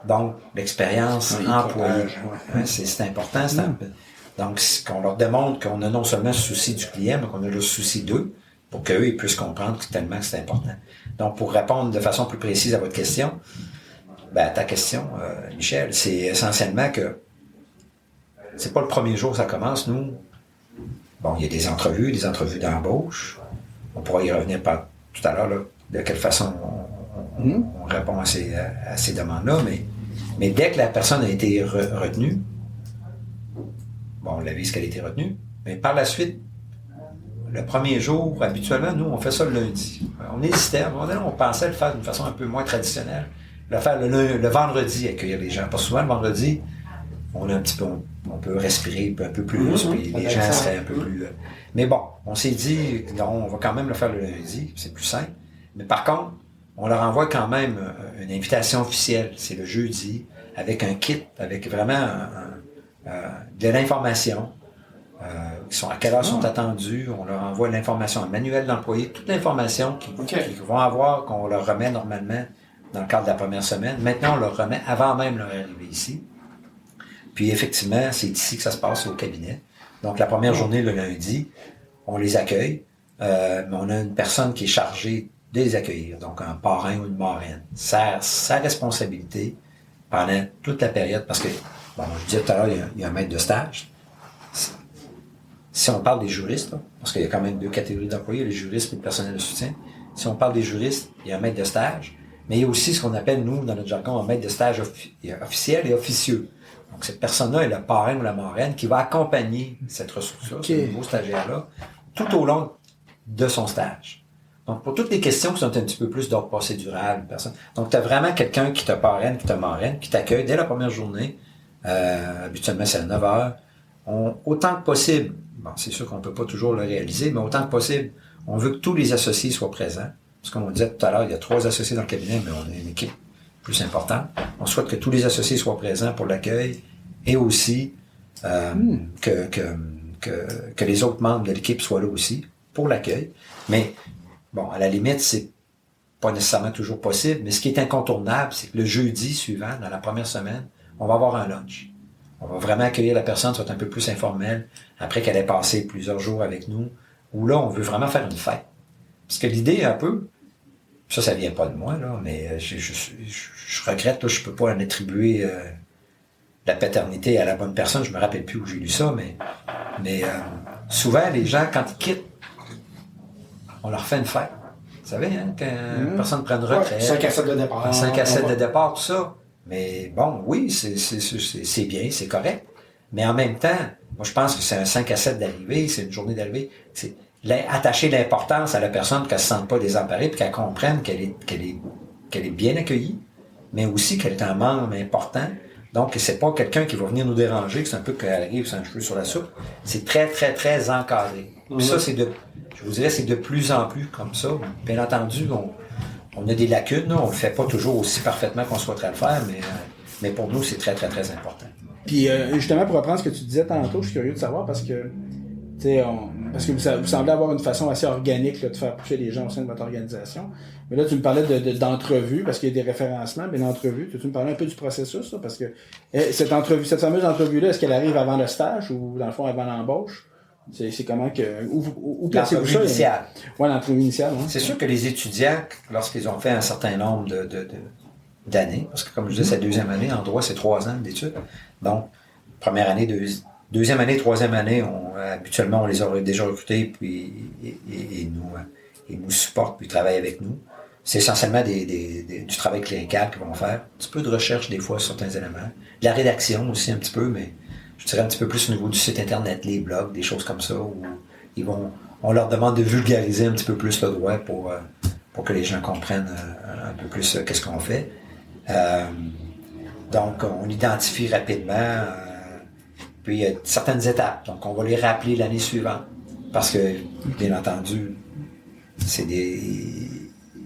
Donc, l'expérience employée, hein, c'est important. Donc, qu'on leur démontre qu'on a non seulement le souci du client, mais qu'on a le souci d'eux, pour qu'eux ils puissent comprendre tellement que c'est important. Donc, pour répondre de façon plus précise à votre question, ta question, Michel, c'est essentiellement que c'est pas le premier jour que ça commence, nous. Bon, il y a des entrevues d'embauche. On pourra y revenir tout à l'heure, là, de quelle façon on répond à ces demandes-là, mais dès que la personne a été retenue, bon, on l'avise qu'elle a été retenue, mais par la suite, le premier jour, habituellement, nous, on fait ça le lundi. On hésitait, à un moment donné, on pensait le faire d'une façon un peu moins traditionnelle. Le faire le vendredi, accueillir les gens. Parce que souvent, le vendredi, on a un petit peu, on peut respirer un peu plus, puis les gens seraient un peu plus... Mais bon, on s'est dit, non, on va quand même le faire le lundi, c'est plus simple. Mais par contre, on leur envoie quand même une invitation officielle. C'est le jeudi, avec un kit, avec vraiment de l'information. À quelle heure sont attendus, on leur envoie l'information, un manuel d'employé, toute l'information qu'ils vont avoir, qu'on leur remet normalement dans le cadre de la première semaine. Maintenant, on leur remet avant même leur arrivée ici. Puis effectivement, c'est ici que ça se passe au cabinet. Donc la première journée, le lundi, on les accueille, mais on a une personne qui est chargée de les accueillir, donc un parrain ou une marraine. Sa responsabilité pendant toute la période, parce que, bon, je disais tout à l'heure, il y a un maître de stage. Si on parle des juristes, là, parce qu'il y a quand même 2 catégories d'employés, les juristes et le personnel de soutien. Si on parle des juristes, il y a un maître de stage, mais il y a aussi ce qu'on appelle, nous, dans notre jargon, un maître de stage officiel et officieux. Donc, cette personne-là est le parrain ou la marraine qui va accompagner cette ressource-là, ce nouveau stagiaire-là, tout au long de son stage. Donc, pour toutes les questions qui sont un petit peu plus d'ordre procédural, personne. Donc, tu as vraiment quelqu'un qui te parraine, qui te marraine, qui t'accueille dès la première journée. Habituellement, c'est à 9 heures. Autant que possible, bon, c'est sûr qu'on ne peut pas toujours le réaliser, mais autant que possible, on veut que tous les associés soient présents. Parce que comme on disait tout à l'heure, il y a 3 associés dans le cabinet, mais on a une équipe plus importante. On souhaite que tous les associés soient présents pour l'accueil et aussi que les autres membres de l'équipe soient là aussi pour l'accueil. Mais bon, à la limite, c'est pas nécessairement toujours possible, mais ce qui est incontournable, c'est que le jeudi suivant, dans la première semaine, on va avoir un lunch. On va vraiment accueillir la personne, soit un peu plus informelle, après qu'elle ait passé plusieurs jours avec nous, où là, on veut vraiment faire une fête. Parce que l'idée, un peu, ça vient pas de moi, là, mais je regrette, là, je peux pas en attribuer la paternité à la bonne personne, je me rappelle plus où j'ai lu ça, mais souvent, les gens, quand ils quittent, on leur fait une fête. Vous savez, hein, quand une personne prend une retraite. 5 à 7 de départ. 5 à 7 de départ, tout ça. Mais bon, oui, c'est bien, c'est correct. Mais en même temps, moi, je pense que c'est un 5 à 7 d'arrivée, c'est une journée d'arrivée. C'est attacher l'importance à la personne qu'elle ne se sente pas désemparée, puis qu'elle comprenne qu'elle est bien accueillie, mais aussi qu'elle est un membre important. Donc, c'est pas quelqu'un qui va venir nous déranger, que c'est un peu qu'elle arrive sans cheveux sur la soupe. C'est très, très, très encadré. Puis ça, je vous dirais, c'est de plus en plus comme ça. Bien entendu, on a des lacunes, là. On le fait pas toujours aussi parfaitement qu'on souhaiterait le faire, mais pour nous, c'est très, très, très important. Puis, justement, pour reprendre ce que tu disais tantôt, je suis curieux de savoir parce que, parce que vous semblez avoir une façon assez organique là, de faire pousser les gens au sein de votre organisation. Mais là, tu me parlais d'entrevues, parce qu'il y a des référencements, mais l'entrevue, tu me parlais un peu du processus, là, parce que cette fameuse entrevue-là, est-ce qu'elle arrive avant le stage ou dans le fond avant l'embauche? C'est comment que... Où placez-vous ça? L'entrevue initiale. Oui, l'entrevue initiale. Ouais. C'est sûr que les étudiants, lorsqu'ils ont fait un certain nombre d'années, parce que comme je disais, c'est la 2e année, en droit, c'est 3 ans d'études. Donc, première année, deuxième année, 3e année, habituellement, on les aurait déjà recrutés, puis ils nous supportent, puis ils travaillent avec nous. C'est essentiellement du travail clérical qu'ils vont faire. Un petit peu de recherche, des fois, sur certains éléments. De la rédaction aussi, un petit peu, mais je dirais un petit peu plus au niveau du site Internet, les blogs, des choses comme ça, où on leur demande de vulgariser un petit peu plus le droit pour que les gens comprennent un peu plus qu'est-ce qu'on fait. Donc, on identifie rapidement, puis il y a certaines étapes. Donc, on va les rappeler l'année suivante. Parce que, bien entendu,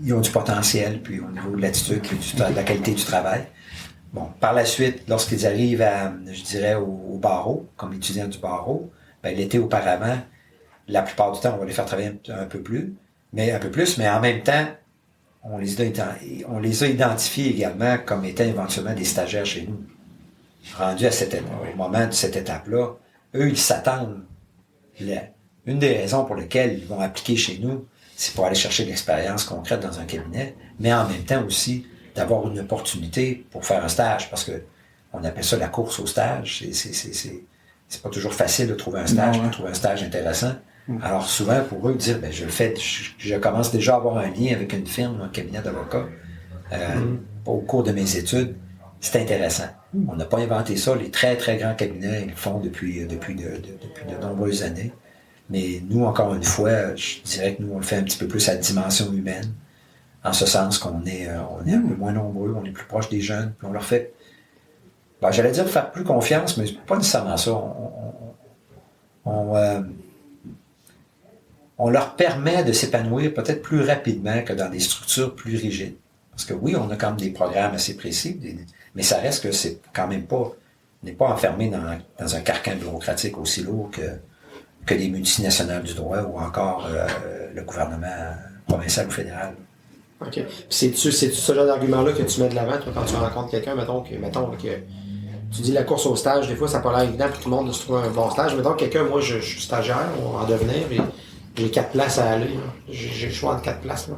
ils ont du potentiel, puis au niveau de l'attitude, de la qualité du travail. Bon, par la suite, lorsqu'ils arrivent au barreau, comme étudiants du barreau, l'été auparavant, la plupart du temps, on va les faire travailler un peu plus, mais en même temps, on les a identifiés également comme étant éventuellement des stagiaires chez nous. Rendus au moment de cette étape-là, eux, ils s'attendent. Une des raisons pour lesquelles ils vont appliquer chez nous, c'est pour aller chercher de l'expérience concrète dans un cabinet, mais en même temps aussi d'avoir une opportunité pour faire un stage, parce que on appelle ça la course au stage. C'est pas toujours facile de trouver un stage, de trouver un stage intéressant. Alors souvent, pour eux, dire, ben, je commence déjà à avoir un lien avec une firme, un cabinet d'avocats, au cours de mes études, c'est intéressant. On n'a pas inventé ça. Les très, très grands cabinets, ils le font depuis de nombreuses années. Mais nous, encore une fois, je dirais que nous, on le fait un petit peu plus à la dimension humaine, en ce sens qu'on est un peu moins nombreux, on est plus proche des jeunes, puis on leur fait, j'allais dire faire plus confiance, mais pas nécessairement ça. On leur permet de s'épanouir peut-être plus rapidement que dans des structures plus rigides. Parce que oui, on a quand même des programmes assez précis, mais ça reste que c'est quand même pas, on n'est pas enfermé dans un carcan bureaucratique aussi lourd que des multinationales du droit ou encore le gouvernement provincial ou fédéral. OK. Puis c'est-tu ce genre d'argument-là que tu mets de l'avant, toi, quand tu rencontres quelqu'un, mettons que tu dis la course au stage, des fois, ça n'a pas l'air évident pour tout le monde de se trouver un bon stage. Mettons que quelqu'un, moi, je suis stagiaire en devenir, et j'ai 4 places à aller. J'ai le choix entre 4 places. Là.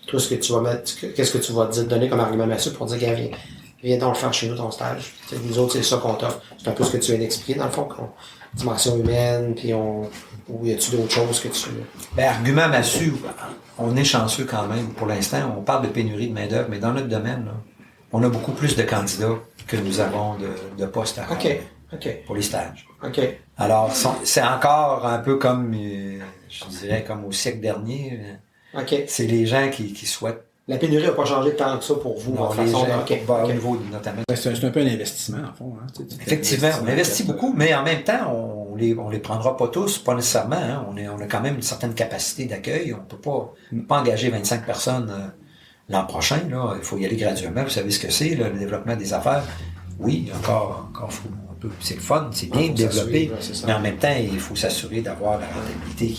Toi, qu'est-ce que tu vas te donner comme argument là-dessus pour dire, gars, viens donc le faire chez nous ton stage. T'sais, nous autres, c'est ça qu'on t'offre. C'est un peu ce que tu viens d'expliquer, dans le fond, dimension humaine, puis ou y a-tu d'autres choses que tu... Argument massue, on est chanceux quand même. Pour l'instant, on parle de pénurie de main-d'œuvre, mais dans notre domaine, là, on a beaucoup plus de candidats que nous avons de postes à pour les stages. OK. Alors, c'est encore un peu comme, je dirais, comme au siècle dernier. OK. C'est les gens qui souhaitent. La pénurie n'a pas changé tant que ça pour vous, Non, votre les façon gens, au niveau notamment. C'est un peu un investissement, en fond. Hein? Effectivement, on investit beaucoup, mais en même temps, on les prendra pas tous, pas nécessairement. Hein. On a quand même une certaine capacité d'accueil. On peut pas engager 25 personnes l'an prochain. Là. Il faut y aller graduellement. Vous savez ce que c'est, là, le développement des affaires. Oui, encore faut un peu. C'est le fun, c'est bien de développer, mais en même temps, il faut s'assurer d'avoir la rentabilité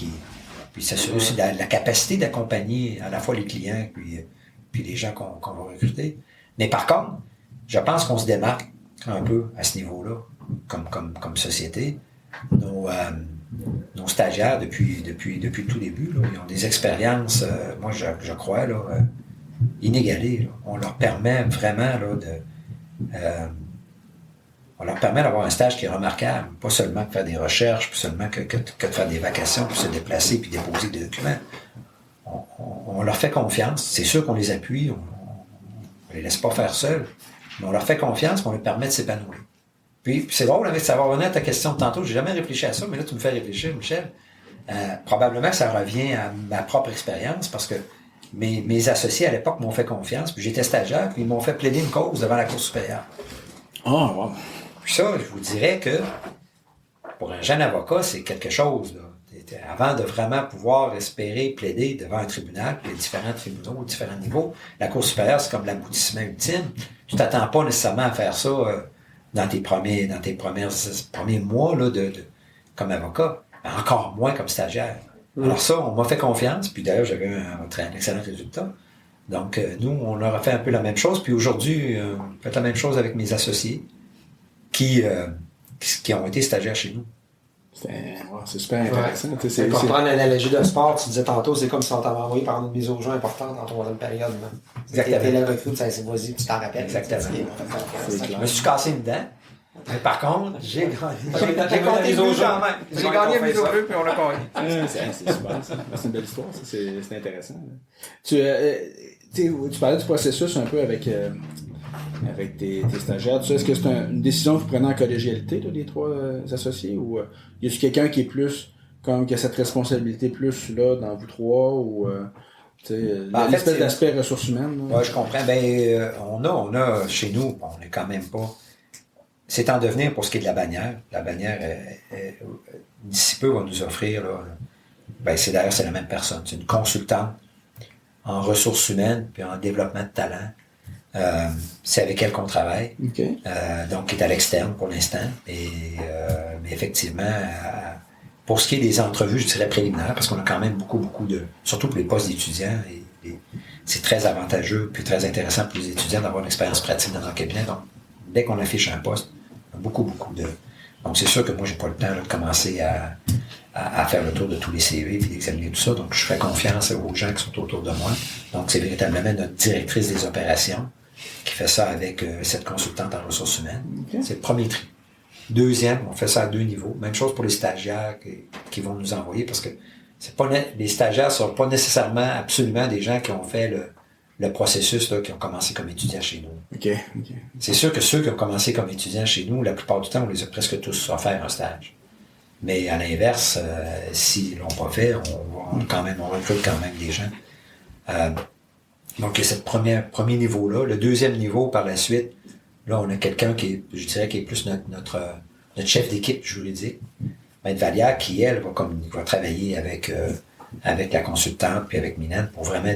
puis s'assurer aussi de la capacité d'accompagner à la fois les clients puis les gens qu'on va recruter. Mais par contre, je pense qu'on se démarque un peu à ce niveau-là, comme société. Nos stagiaires, depuis le tout début, là, ils ont des expériences, moi je crois, là, inégalées. Là. On leur permet vraiment là, on leur permet d'avoir un stage qui est remarquable. Pas seulement de faire des recherches, pas seulement que de faire des vacations, puis se déplacer, puis déposer des documents. On leur fait confiance. C'est sûr qu'on les appuie, on les laisse pas faire seuls, mais on leur fait confiance, puis on leur permet de s'épanouir. Puis c'est drôle, avec ça va revenir à ta question de tantôt, j'ai jamais réfléchi à ça, mais là tu me fais réfléchir, Michel. Probablement que ça revient à ma propre expérience, parce que mes associés à l'époque m'ont fait confiance, puis j'étais stagiaire, puis ils m'ont fait plaider une cause devant la Cour supérieure. Ah, wow. Puis ça, je vous dirais que pour un jeune avocat, c'est quelque chose, là. Avant de vraiment pouvoir espérer plaider devant un tribunal, puis les différents tribunaux, différents niveaux, la Cour supérieure, c'est comme l'aboutissement ultime. Tu t'attends pas nécessairement à faire ça dans tes premiers mois là, comme avocat, mais encore moins comme stagiaire. Alors ça, on m'a fait confiance, puis d'ailleurs, j'avais un excellent résultat. Donc, nous, on leur a fait un peu la même chose, puis aujourd'hui, on fait la même chose avec mes associés qui ont été stagiaires chez nous. C'est super intéressant. Ouais. C'est pour prendre l'analogie de sport, tu disais tantôt, c'est comme si on t'avait envoyé par une mise au jeu importante dans ton période. Exactement. T'étais la recrute, ça s'est vas-y, tu t'en rappelles. Exactement. Je me suis cassé une dent. Mais par contre, j'ai gagné la mise au jeu quand même. J'ai gagné la mise au jeu, puis on l'a gagné. C'est super, ça. C'est une belle histoire, ça. C'est intéressant. Tu parlais du processus un peu avec tes stagiaires. Tu sais, est-ce que c'est une décision que vous prenez en collégialité, là, les 3 associés, ou y a-t-il quelqu'un qui est plus, comme qui a cette responsabilité plus là dans vous 3, ou l'espèce d'aspect ressources humaines? Oui, je comprends. On a chez nous, on n'est quand même pas. C'est en devenir pour ce qui est de la bannière. La bannière, d'ici peu, va nous offrir, là, c'est la même personne. C'est une consultante en ressources humaines puis en développement de talent. C'est avec elle qu'on travaille. Okay. Donc, qui est à l'externe pour l'instant. Mais effectivement, pour ce qui est des entrevues, je dirais préliminaires, parce qu'on a quand même beaucoup surtout pour les postes d'étudiants, c'est très avantageux puis très intéressant pour les étudiants d'avoir une expérience pratique dans un cabinet. Donc, dès qu'on affiche un poste, Beaucoup de... Donc, c'est sûr que moi, j'ai pas le temps là, de commencer à faire le tour de tous les CV et d'examiner tout ça. Donc, je fais confiance aux gens qui sont autour de moi. Donc, c'est véritablement notre directrice des opérations qui fait ça avec cette consultante en ressources humaines. Okay. C'est le premier tri. Deuxième, on fait ça à 2 niveaux. Même chose pour les stagiaires qui vont nous envoyer parce que les stagiaires ne sont pas nécessairement absolument des gens qui ont fait le processus là, qui ont commencé comme étudiants chez nous. Okay. C'est sûr que ceux qui ont commencé comme étudiants chez nous, la plupart du temps, on les a presque tous offert un stage. Mais à l'inverse, s'ils l'ont pas fait, on recrute quand même des gens. Donc, il y a ce premier niveau-là. Le deuxième niveau, par la suite, là, on a quelqu'un qui est plus notre chef d'équipe juridique, Maître Vallière, qui, elle, va travailler avec la consultante puis avec Mylène pour vraiment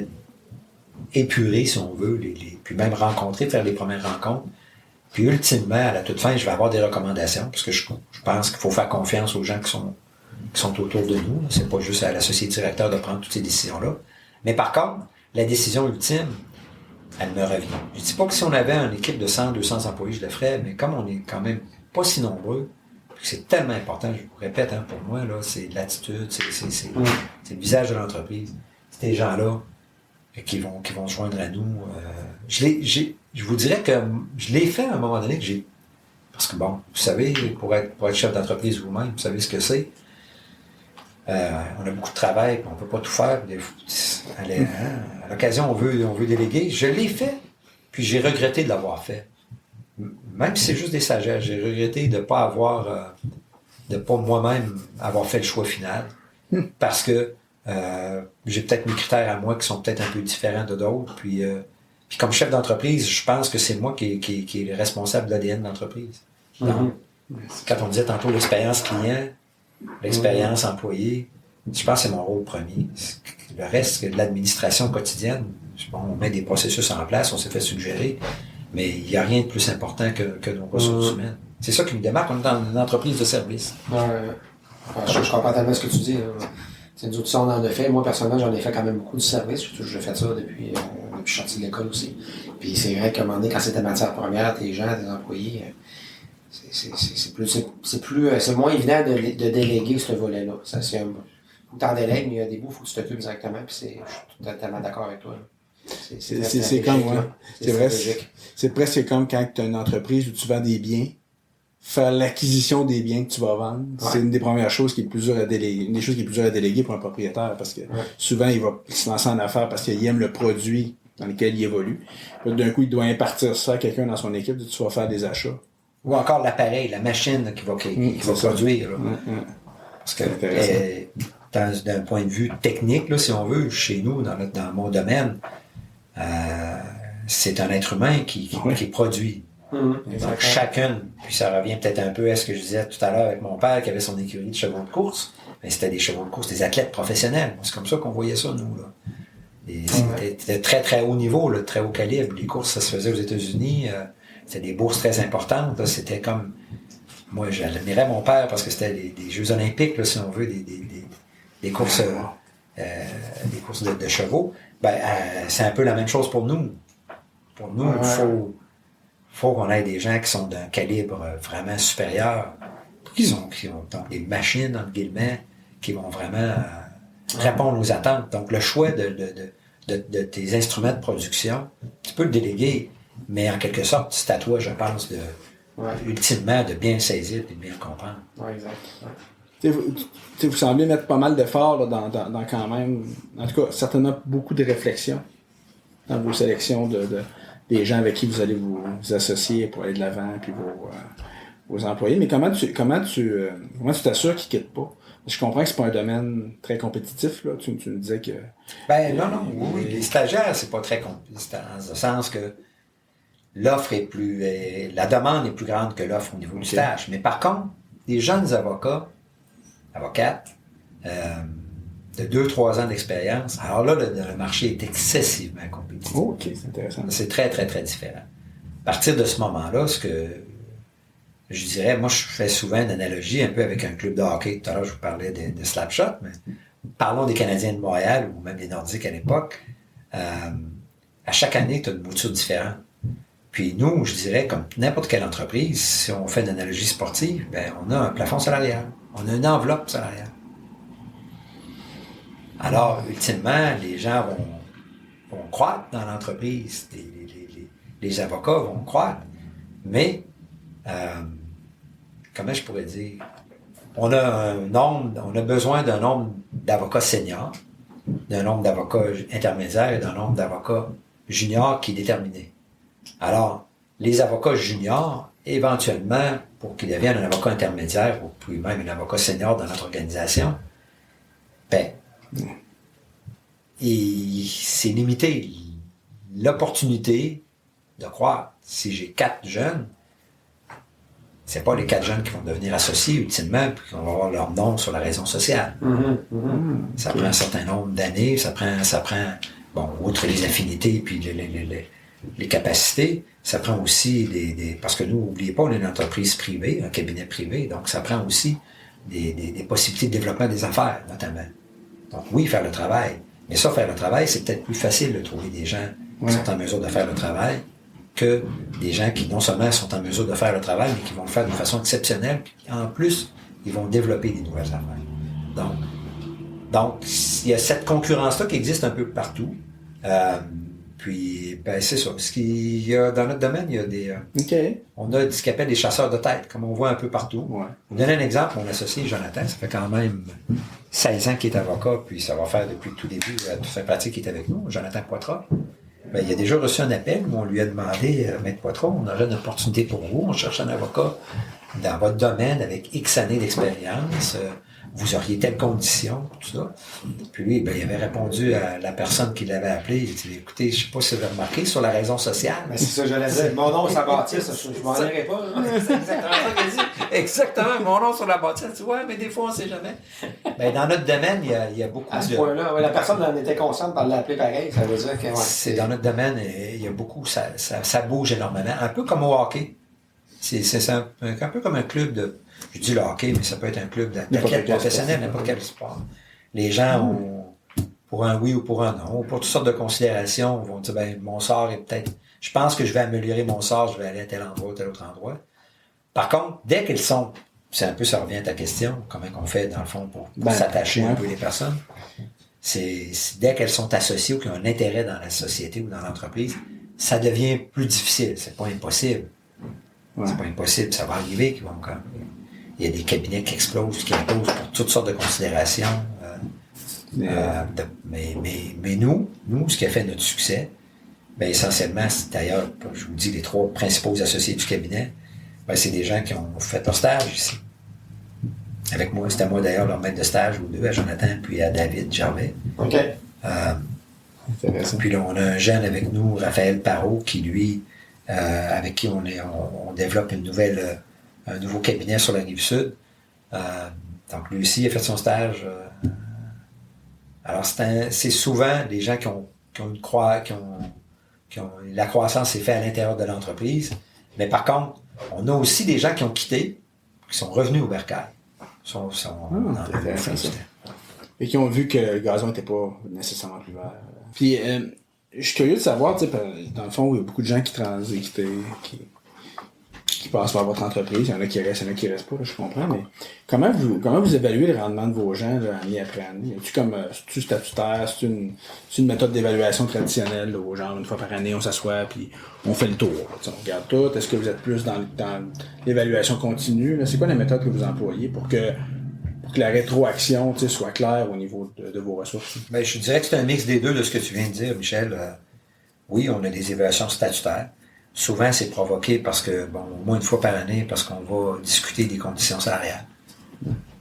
épurer, si on veut, puis même faire les premières rencontres. Puis ultimement, à la toute fin, je vais avoir des recommandations, parce que je pense qu'il faut faire confiance aux gens qui sont autour de nous. C'est pas juste à l'associé directeur de prendre toutes ces décisions-là. Mais par contre, la décision ultime, elle me revient. Je dis pas que si on avait une équipe de 100, 200 employés, je le ferais, mais comme on est quand même pas si nombreux, c'est tellement important, je vous répète, pour moi, là, c'est l'attitude, c'est le visage de l'entreprise. C'est des gens-là qui vont se joindre à nous. Je vous dirais que je l'ai fait à un moment donné parce que bon, vous savez, pour être chef d'entreprise vous-même, vous savez ce que c'est. On a beaucoup de travail, puis on peut pas tout faire. À l'occasion, on veut déléguer. Je l'ai fait, puis j'ai regretté de l'avoir fait. Même si c'est juste des sagesse, j'ai regretté de pas moi-même avoir fait le choix final. Parce que j'ai peut-être mes critères à moi qui sont peut-être un peu différents de d'autres. Puis comme chef d'entreprise, je pense que c'est moi qui est le responsable de l'ADN de l'entreprise. Donc, quand on disait tantôt l'expérience client, l'expérience employé, je pense que c'est mon rôle premier. Le reste, c'est de l'administration quotidienne. Bon, on met des processus en place, on s'est fait suggérer, mais il n'y a rien de plus important que nos ressources humaines. C'est ça qui me démarque, on est dans une entreprise de service. Je comprends tellement ce que tu dis. C'est nous autres, ça, on en a fait. Moi, personnellement, j'en ai fait quand même beaucoup de services. J'ai fait ça depuis je suis sorti de l'école aussi. Puis c'est vrai qu'à un moment donné, quand c'était matière première, tes gens, tes employés, c'est moins évident de déléguer ce volet-là. Ça, c'est faut que t'en délègues, mais il y a des bouts, il faut que tu t'occupes directement. Puis je suis totalement d'accord avec toi. C'est comme, ouais. C'est vrai. C'est presque comme quand tu as une entreprise où tu vends des biens. Faire l'acquisition des biens que tu vas vendre, c'est une des premières choses qui est plus dure à déléguer, une des choses qui est plus dure à déléguer pour un propriétaire, parce que souvent, il va se lancer en affaires parce qu'il aime le produit dans lequel il évolue. Puis d'un coup, il doit impartir ça à quelqu'un dans son équipe, tu vas faire des achats. Ou encore l'appareil, la machine qui va produire. Parce que d'un point de vue technique, là, si on veut, chez nous, dans mon domaine, c'est un être humain qui produit. Donc chacune, puis ça revient peut-être un peu à ce que je disais tout à l'heure avec mon père qui avait son écurie de chevaux de course, mais c'était des chevaux de course, des athlètes professionnels. C'est comme ça qu'on voyait ça, nous. Là. C'était très très haut niveau, là, très haut calibre. Les courses, ça se faisait aux États-Unis, c'était des bourses très importantes. Là. C'était comme, moi j'admirais mon père parce que c'était des Jeux olympiques, là, si on veut, des courses, des courses de chevaux. C'est un peu la même chose pour nous. Pour nous, il faut qu'on ait des gens qui sont d'un calibre vraiment supérieur, qui ont donc des machines, entre guillemets, qui vont vraiment répondre aux attentes. Donc, le choix de tes instruments de production, tu peux le déléguer, mais en quelque sorte, c'est à toi, je pense, ultimement, de bien le saisir et de bien le comprendre. Oui, exact. Vous semblez mettre pas mal d'efforts là, dans quand même, en tout cas, certainement beaucoup de réflexion dans vos sélections des gens avec qui vous allez vous associer pour aller de l'avant, puis vos employés. Mais comment tu t'assures qu'ils quittent pas? Je comprends que c'est pas un domaine très compétitif, là. Tu me disais que... Oui. Les stagiaires, c'est pas très compétitif, dans le sens que l'offre est plus... la demande est plus grande que l'offre au niveau du stage. Mais par contre, les jeunes avocates, de 2-3 ans d'expérience, alors là, le marché est excessivement compétitif. Oh, OK, c'est intéressant. C'est très, très, très différent. À partir de ce moment-là, ce que je dirais, moi, je fais souvent une analogie un peu avec un club de hockey. Tout à l'heure, je vous parlais de Slapshot, mais parlons des Canadiens de Montréal ou même des Nordiques à l'époque. À chaque année, tu as une mouture différente. Puis nous, je dirais, comme n'importe quelle entreprise, si on fait une analogie sportive, ben on a un plafond salarial. On a une enveloppe salariale. Alors, ultimement, les gens vont croître dans l'entreprise. Les avocats vont croître. Mais, comment je pourrais dire? On a besoin d'un nombre d'avocats seniors, d'un nombre d'avocats intermédiaires et d'un nombre d'avocats juniors qui est déterminé. Alors, les avocats juniors, éventuellement, pour qu'ils deviennent un avocat intermédiaire ou puis même un avocat senior dans notre organisation, ben, c'est limité. L'opportunité de croire, si j'ai 4 jeunes, c'est pas les 4 jeunes qui vont devenir associés ultimement, puis qu'on va avoir leur nom sur la raison sociale. Ça prend un certain nombre d'années, ça prend, bon, outre les affinités puis les capacités, ça prend aussi parce que nous, n'oubliez pas, on est une entreprise privée, un cabinet privé, donc ça prend aussi des possibilités de développement des affaires, notamment. Donc oui, faire le travail. Mais ça, faire le travail, c'est peut-être plus facile de trouver des gens qui sont en mesure de faire le travail que des gens qui non seulement sont en mesure de faire le travail, mais qui vont le faire d'une façon exceptionnelle, puis en plus, ils vont développer des nouvelles affaires. Donc, il y a cette concurrence-là qui existe un peu partout. Puis, ben, c'est ça. Ce qu'il y a dans notre domaine, il y a on a ce qu'on appelle des chasseurs de tête, comme on voit un peu partout. Ouais. Je vous donne un exemple, mon associé Jonathan, ça fait quand même 16 ans qu'il est avocat, puis ça va faire depuis le tout début, toute sa pratique qui est avec nous, Jonathan Poitras. Ben, il a déjà reçu un appel où on lui a demandé, Maître Poitras, on aurait une opportunité pour vous, on cherche un avocat dans votre domaine avec X années d'expérience, vous auriez telle condition, tout ça. Puis lui, ben, il avait répondu à la personne qui l'avait appelé, il dit, écoutez, je sais pas si vous avez remarqué, sur la raison sociale. Mais c'est ça, je l'ai dit. Mon nom, c'est Baptiste, je m'en irai pas. Hein? C'est exactement ça qu'il dit. Exactement, mon nom sur la bâtisse. Tu vois, mais des fois, on sait jamais. Ben, dans notre domaine, il y a beaucoup à ce point-là, ouais, la personne en était consciente par l'appeler pareil, ça veut dire que... Ouais, c'est dans notre domaine, il y a beaucoup, ça bouge énormément. Un peu comme au hockey. C'est un peu comme un club de... Je dis le hockey, mais ça peut être un club d'athlètes professionnels, n'importe quel sport. Les gens ont, pour un oui ou pour un non, ou pour toutes sortes de considérations, vont dire, ben, mon sort est peut-être... Je pense que je vais améliorer mon sort, je vais aller à tel endroit ou tel autre endroit. Par contre, dès qu'ils sont... C'est un peu, ça revient à ta question, comment on fait, dans le fond, pour s'attacher un peu les personnes. C'est dès qu'elles sont associées ou qu'elles ont un intérêt dans la société ou dans l'entreprise, ça devient plus difficile. C'est pas impossible. Ouais. C'est pas impossible, ça va arriver qu'ils vont comme... Il y a des cabinets qui explosent, qui imposent pour toutes sortes de considérations. Mais nous, ce qui a fait notre succès, ben essentiellement, c'est d'ailleurs, je vous dis, les 3 principaux associés du cabinet, ben c'est des gens qui ont fait leur stage ici. Avec moi, c'était moi d'ailleurs leur maître de stage, ou 2, à Jonathan, puis à David Gervais. OK. Puis là, on a un jeune avec nous, Raphaël Parot, qui lui, avec qui on développe un nouveau cabinet sur la Rive-Sud. Donc lui aussi, il a fait son stage. Alors c'est souvent des gens qui ont la croissance s'est faite à l'intérieur de l'entreprise. Mais par contre, on a aussi des gens qui ont quitté, qui sont revenus au bercail. Et qui ont vu que le gazon n'était pas nécessairement plus vert. Puis, je suis curieux de savoir, tu sais, dans le fond, il y a beaucoup de gens qui transitent, qui passent par votre entreprise. Il y en a qui restent, il y en a qui restent pas, là, je comprends, mais comment vous évaluez le rendement de vos gens, là, année après année? C'est-tu statutaire? C'est une méthode d'évaluation traditionnelle, là, genre, une fois par année, on s'assoit, puis on fait le tour, là, on regarde tout. Est-ce que vous êtes plus dans l'évaluation continue, là? C'est quoi la méthode que vous employez pour que la rétroaction, soit claire au niveau de vos ressources? Ben, je dirais que c'est un mix des deux de ce que tu viens de dire, Michel. Oui, on a des évaluations statutaires. Souvent, c'est provoqué parce que, bon, au moins une fois par année, parce qu'on va discuter des conditions salariales.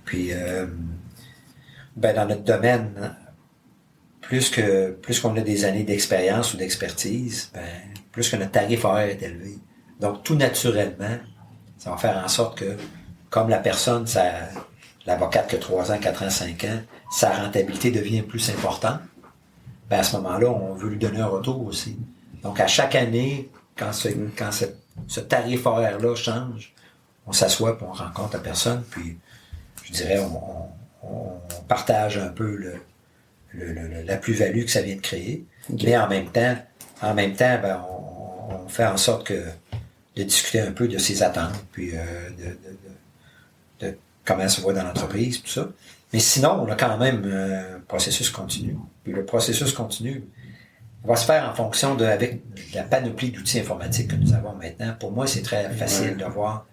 Puis, dans notre domaine, plus qu'on a des années d'expérience ou d'expertise, plus que notre tarif horaire est élevé. Donc, tout naturellement, ça va faire en sorte que, comme la personne, l'avocate qui a 3 ans, 4 ans, 5 ans, sa rentabilité devient plus importante, à ce moment-là, on veut lui donner un retour aussi. Donc, à chaque année, quand ce tarif horaire-là change, on s'assoit et on rencontre la personne, puis je dirais, on partage un peu la plus-value que ça vient de créer. Okay. Mais en même temps, on fait en sorte de discuter un peu de ses attentes, puis de comment elle se voit dans l'entreprise, tout ça. Mais sinon, on a quand même un processus continu. Puis le processus continu va se faire en fonction avec la panoplie d'outils informatiques que nous avons maintenant. Pour moi, c'est très facile de voir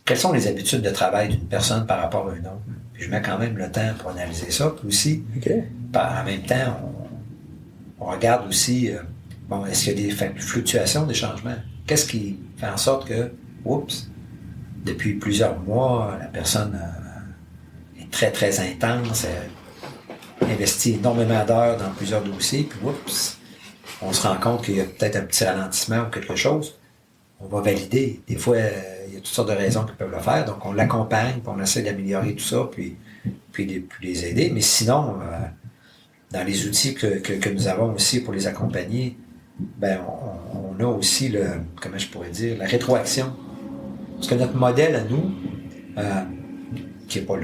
quelles sont les habitudes de travail d'une personne par rapport à une autre. Puis je mets quand même le temps pour analyser ça. Puis aussi, en même temps, on regarde aussi, est-ce qu'il y a des fluctuations, des changements? Qu'est-ce qui fait en sorte que, depuis plusieurs mois, la personne est très, très intense, elle investit énormément d'heures dans plusieurs dossiers, puis on se rend compte qu'il y a peut-être un petit ralentissement ou quelque chose. On va valider. Des fois, il y a toutes sortes de raisons qui peuvent le faire, donc on l'accompagne, puis on essaie d'améliorer tout ça, puis les aider. Mais sinon, dans les outils que nous avons aussi pour les accompagner, on a aussi la rétroaction. Parce que notre modèle à nous, qui n'est pas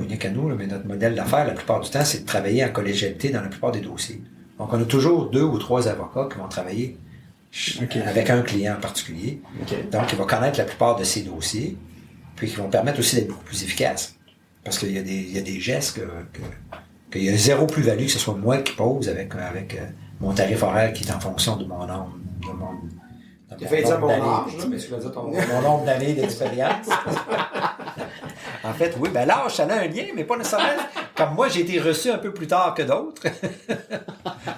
unique à nous, mais notre modèle d'affaires, la plupart du temps, c'est de travailler en collégialité dans la plupart des dossiers. Donc, on a toujours 2 ou 3 avocats qui vont travailler avec un client en particulier. Donc, ils vont connaître la plupart de ces dossiers, puis qui vont permettre aussi d'être beaucoup plus efficaces. Parce qu'il y a des gestes qu'il y a zéro plus-value, que ce soit moi qui pose avec mon tarif horaire qui est en fonction de mon nombre. Tu fais dire mon âge, mais tu vas dire ton nombre d'années d'expérience. En fait, oui, l'âge, ça a un lien, mais pas nécessairement. Comme moi, j'ai été reçu un peu plus tard que d'autres.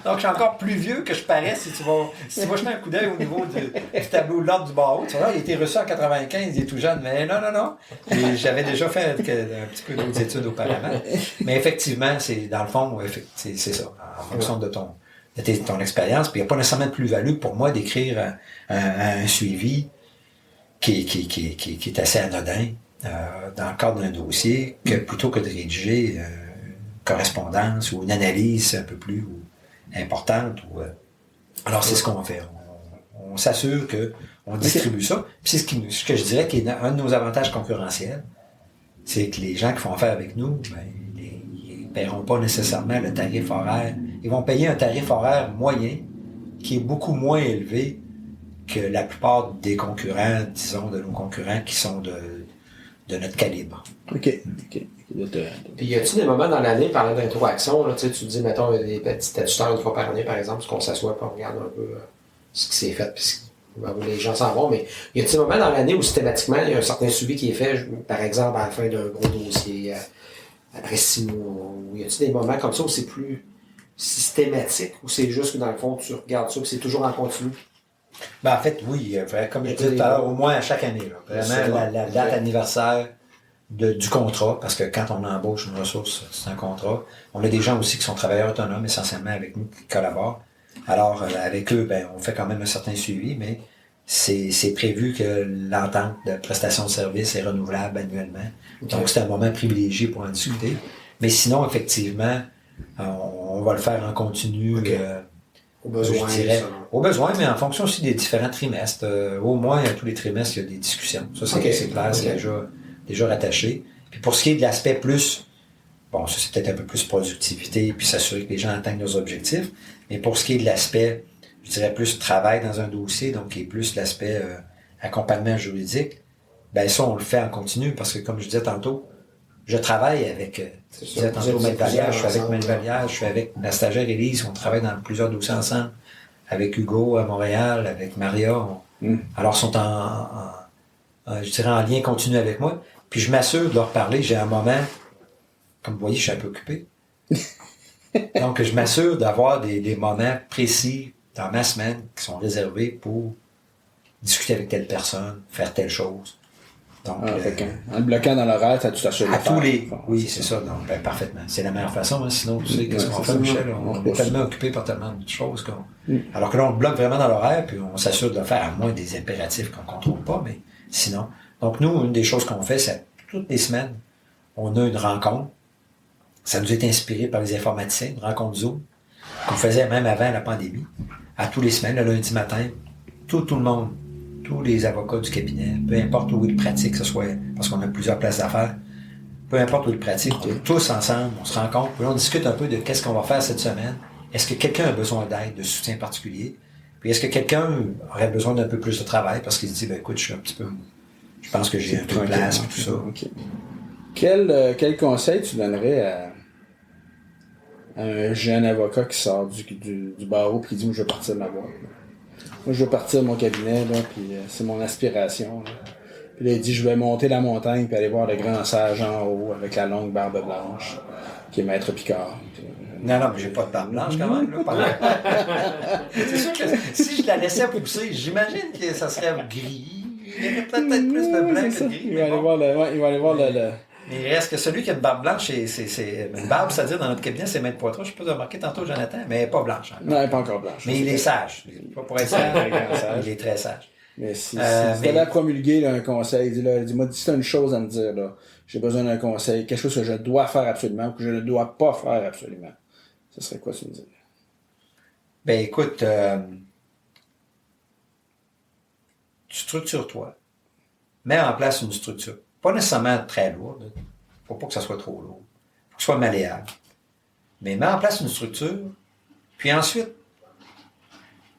Donc, je suis encore plus vieux que je parais si tu vas jeter un coup d'œil au niveau du tableau de l'ordre du bas haut. Tu vois, il a été reçu en 95, il est tout jeune, mais non. Et j'avais déjà fait un petit peu d'autres études auparavant. Mais effectivement, c'est dans le fond, c'est ça. En fonction de ton expérience, puis il n'y a pas nécessairement de plus-value pour moi d'écrire un suivi qui est assez anodin dans le cadre d'un dossier, plutôt que de rédiger une correspondance ou une analyse un peu plus importante. Alors c'est ce qu'on fait. On s'assure qu'on distribue ça. Puis c'est ce que je dirais qui est un de nos avantages concurrentiels, c'est que les gens qui font affaire avec nous, ils ne paieront pas nécessairement le tarif horaire. Ils vont payer un tarif horaire moyen qui est beaucoup moins élevé que la plupart des concurrents, disons, de nos concurrents qui sont de notre calibre. OK. Puis y a-t-il des moments dans l'année, parlant d'interaction, là, tu te dis, mettons, des petits statutaires une fois par année, par exemple, parce qu'on s'assoit et on regarde un peu ce qui s'est fait, puis où les gens s'en vont, mais y a-t-il des moments dans l'année où systématiquement, il y a un certain suivi qui est fait, par exemple, à la fin d'un gros dossier, après 6 mois, ou y a-t-il des moments comme ça où c'est plus systématique, ou c'est juste que dans le fond, tu regardes ça, puis c'est toujours en continu? En fait, oui, comme je disais tout à l'heure, au moins à chaque année. Là. Vraiment, la date anniversaire du contrat, parce que quand on embauche une ressource, c'est un contrat. On a des gens aussi qui sont travailleurs autonomes, essentiellement avec nous, qui collaborent. Alors, avec eux, on fait quand même un certain suivi, mais c'est prévu que l'entente de prestation de service est renouvelable annuellement. Okay. Donc, c'est un moment privilégié pour en discuter. Mais sinon, effectivement, on va le faire en continu. Okay. Au besoin, je dirais. Au besoin, mais en fonction aussi des différents trimestres. Au moins, tous les trimestres, il y a des discussions. Ça, c'est clair, c'est déjà rattaché. Puis pour ce qui est de l'aspect plus, ça c'est peut-être un peu plus productivité, puis s'assurer que les gens atteignent leurs objectifs. Mais pour ce qui est de l'aspect, je dirais plus travail dans un dossier, donc qui est plus l'aspect accompagnement juridique, ça, on le fait en continu, parce que comme je disais tantôt, je travaille avec, je suis avec Mel Vallière, je suis avec la stagiaire Élise, on travaille dans plusieurs dossiers ensemble, avec Hugo à Montréal, avec Maria. Alors, ils sont je dirais en lien continu avec moi. Puis je m'assure de leur parler. J'ai un moment, comme vous voyez, je suis un peu occupé. Donc, je m'assure d'avoir des moments précis dans ma semaine qui sont réservés pour discuter avec telle personne, faire telle chose. Donc, en le bloquant dans l'horaire, tu t'assures de faire. Oui, c'est ça. Donc, parfaitement. C'est la meilleure façon. Sinon, tu sais, qu'est-ce qu'on fait, Michel? On est tellement occupé par tellement de choses. Alors que là, on le bloque vraiment dans l'horaire, puis on s'assure de le faire, à moins des impératifs qu'on ne contrôle pas, mais sinon. Donc, nous, une des choses qu'on fait, c'est toutes les semaines, on a une rencontre. Ça nous est inspiré par les informaticiens, une rencontre Zoom, qu'on faisait même avant la pandémie. À tous les semaines, le lundi matin, tout le monde, tous les avocats du cabinet, peu importe où ils pratiquent, que ce soit parce qu'on a plusieurs places d'affaires, peu importe où ils pratiquent, tous ensemble, on se rencontre, puis on discute un peu de qu'est-ce qu'on va faire cette semaine. Est-ce que quelqu'un a besoin d'aide, de soutien particulier? Puis est-ce que quelqu'un aurait besoin d'un peu plus de travail parce qu'il se dit, ben écoute, je pense que j'ai un peu de place et tout ça. Okay. Quel conseil tu donnerais à un jeune avocat qui sort du barreau et qui dit, moi, je veux partir de ma boîte. Moi, je veux partir de mon cabinet, là, puis c'est mon aspiration. Là. Puis là, il dit, je vais monter la montagne puis aller voir le grand sage en haut avec la longue barbe blanche, qui est Maître Picard. Non, mais j'ai pas de barbe blanche quand même. Là, c'est sûr que si je la laissais pousser, j'imagine que ça serait gris. Il y aurait peut-être plus de blanc que de gris. Il va aller voir le... Mais il reste que celui qui a une barbe blanche, c'est une barbe, c'est-à-dire dans notre cabinet, c'est Maître Poitras. Je sais pas, remarqué tantôt, Jonathan, mais elle n'est pas blanche. Non, elle n'est pas encore blanche. Mais il est sage. Pas pour être sage, il est très sage. Mais si tu allais à promulguer là, un conseil, dis-moi, si tu as une chose à me dire, là, j'ai besoin d'un conseil, quelque chose que je dois faire absolument ou que je ne dois pas faire absolument, ce serait quoi, tu me dis? Ben écoute, structure-toi. Mets en place une structure. Pas nécessairement très lourde. Faut pas que ça soit trop lourd. Faut que ce soit malléable. Mais mets en place une structure. Puis ensuite,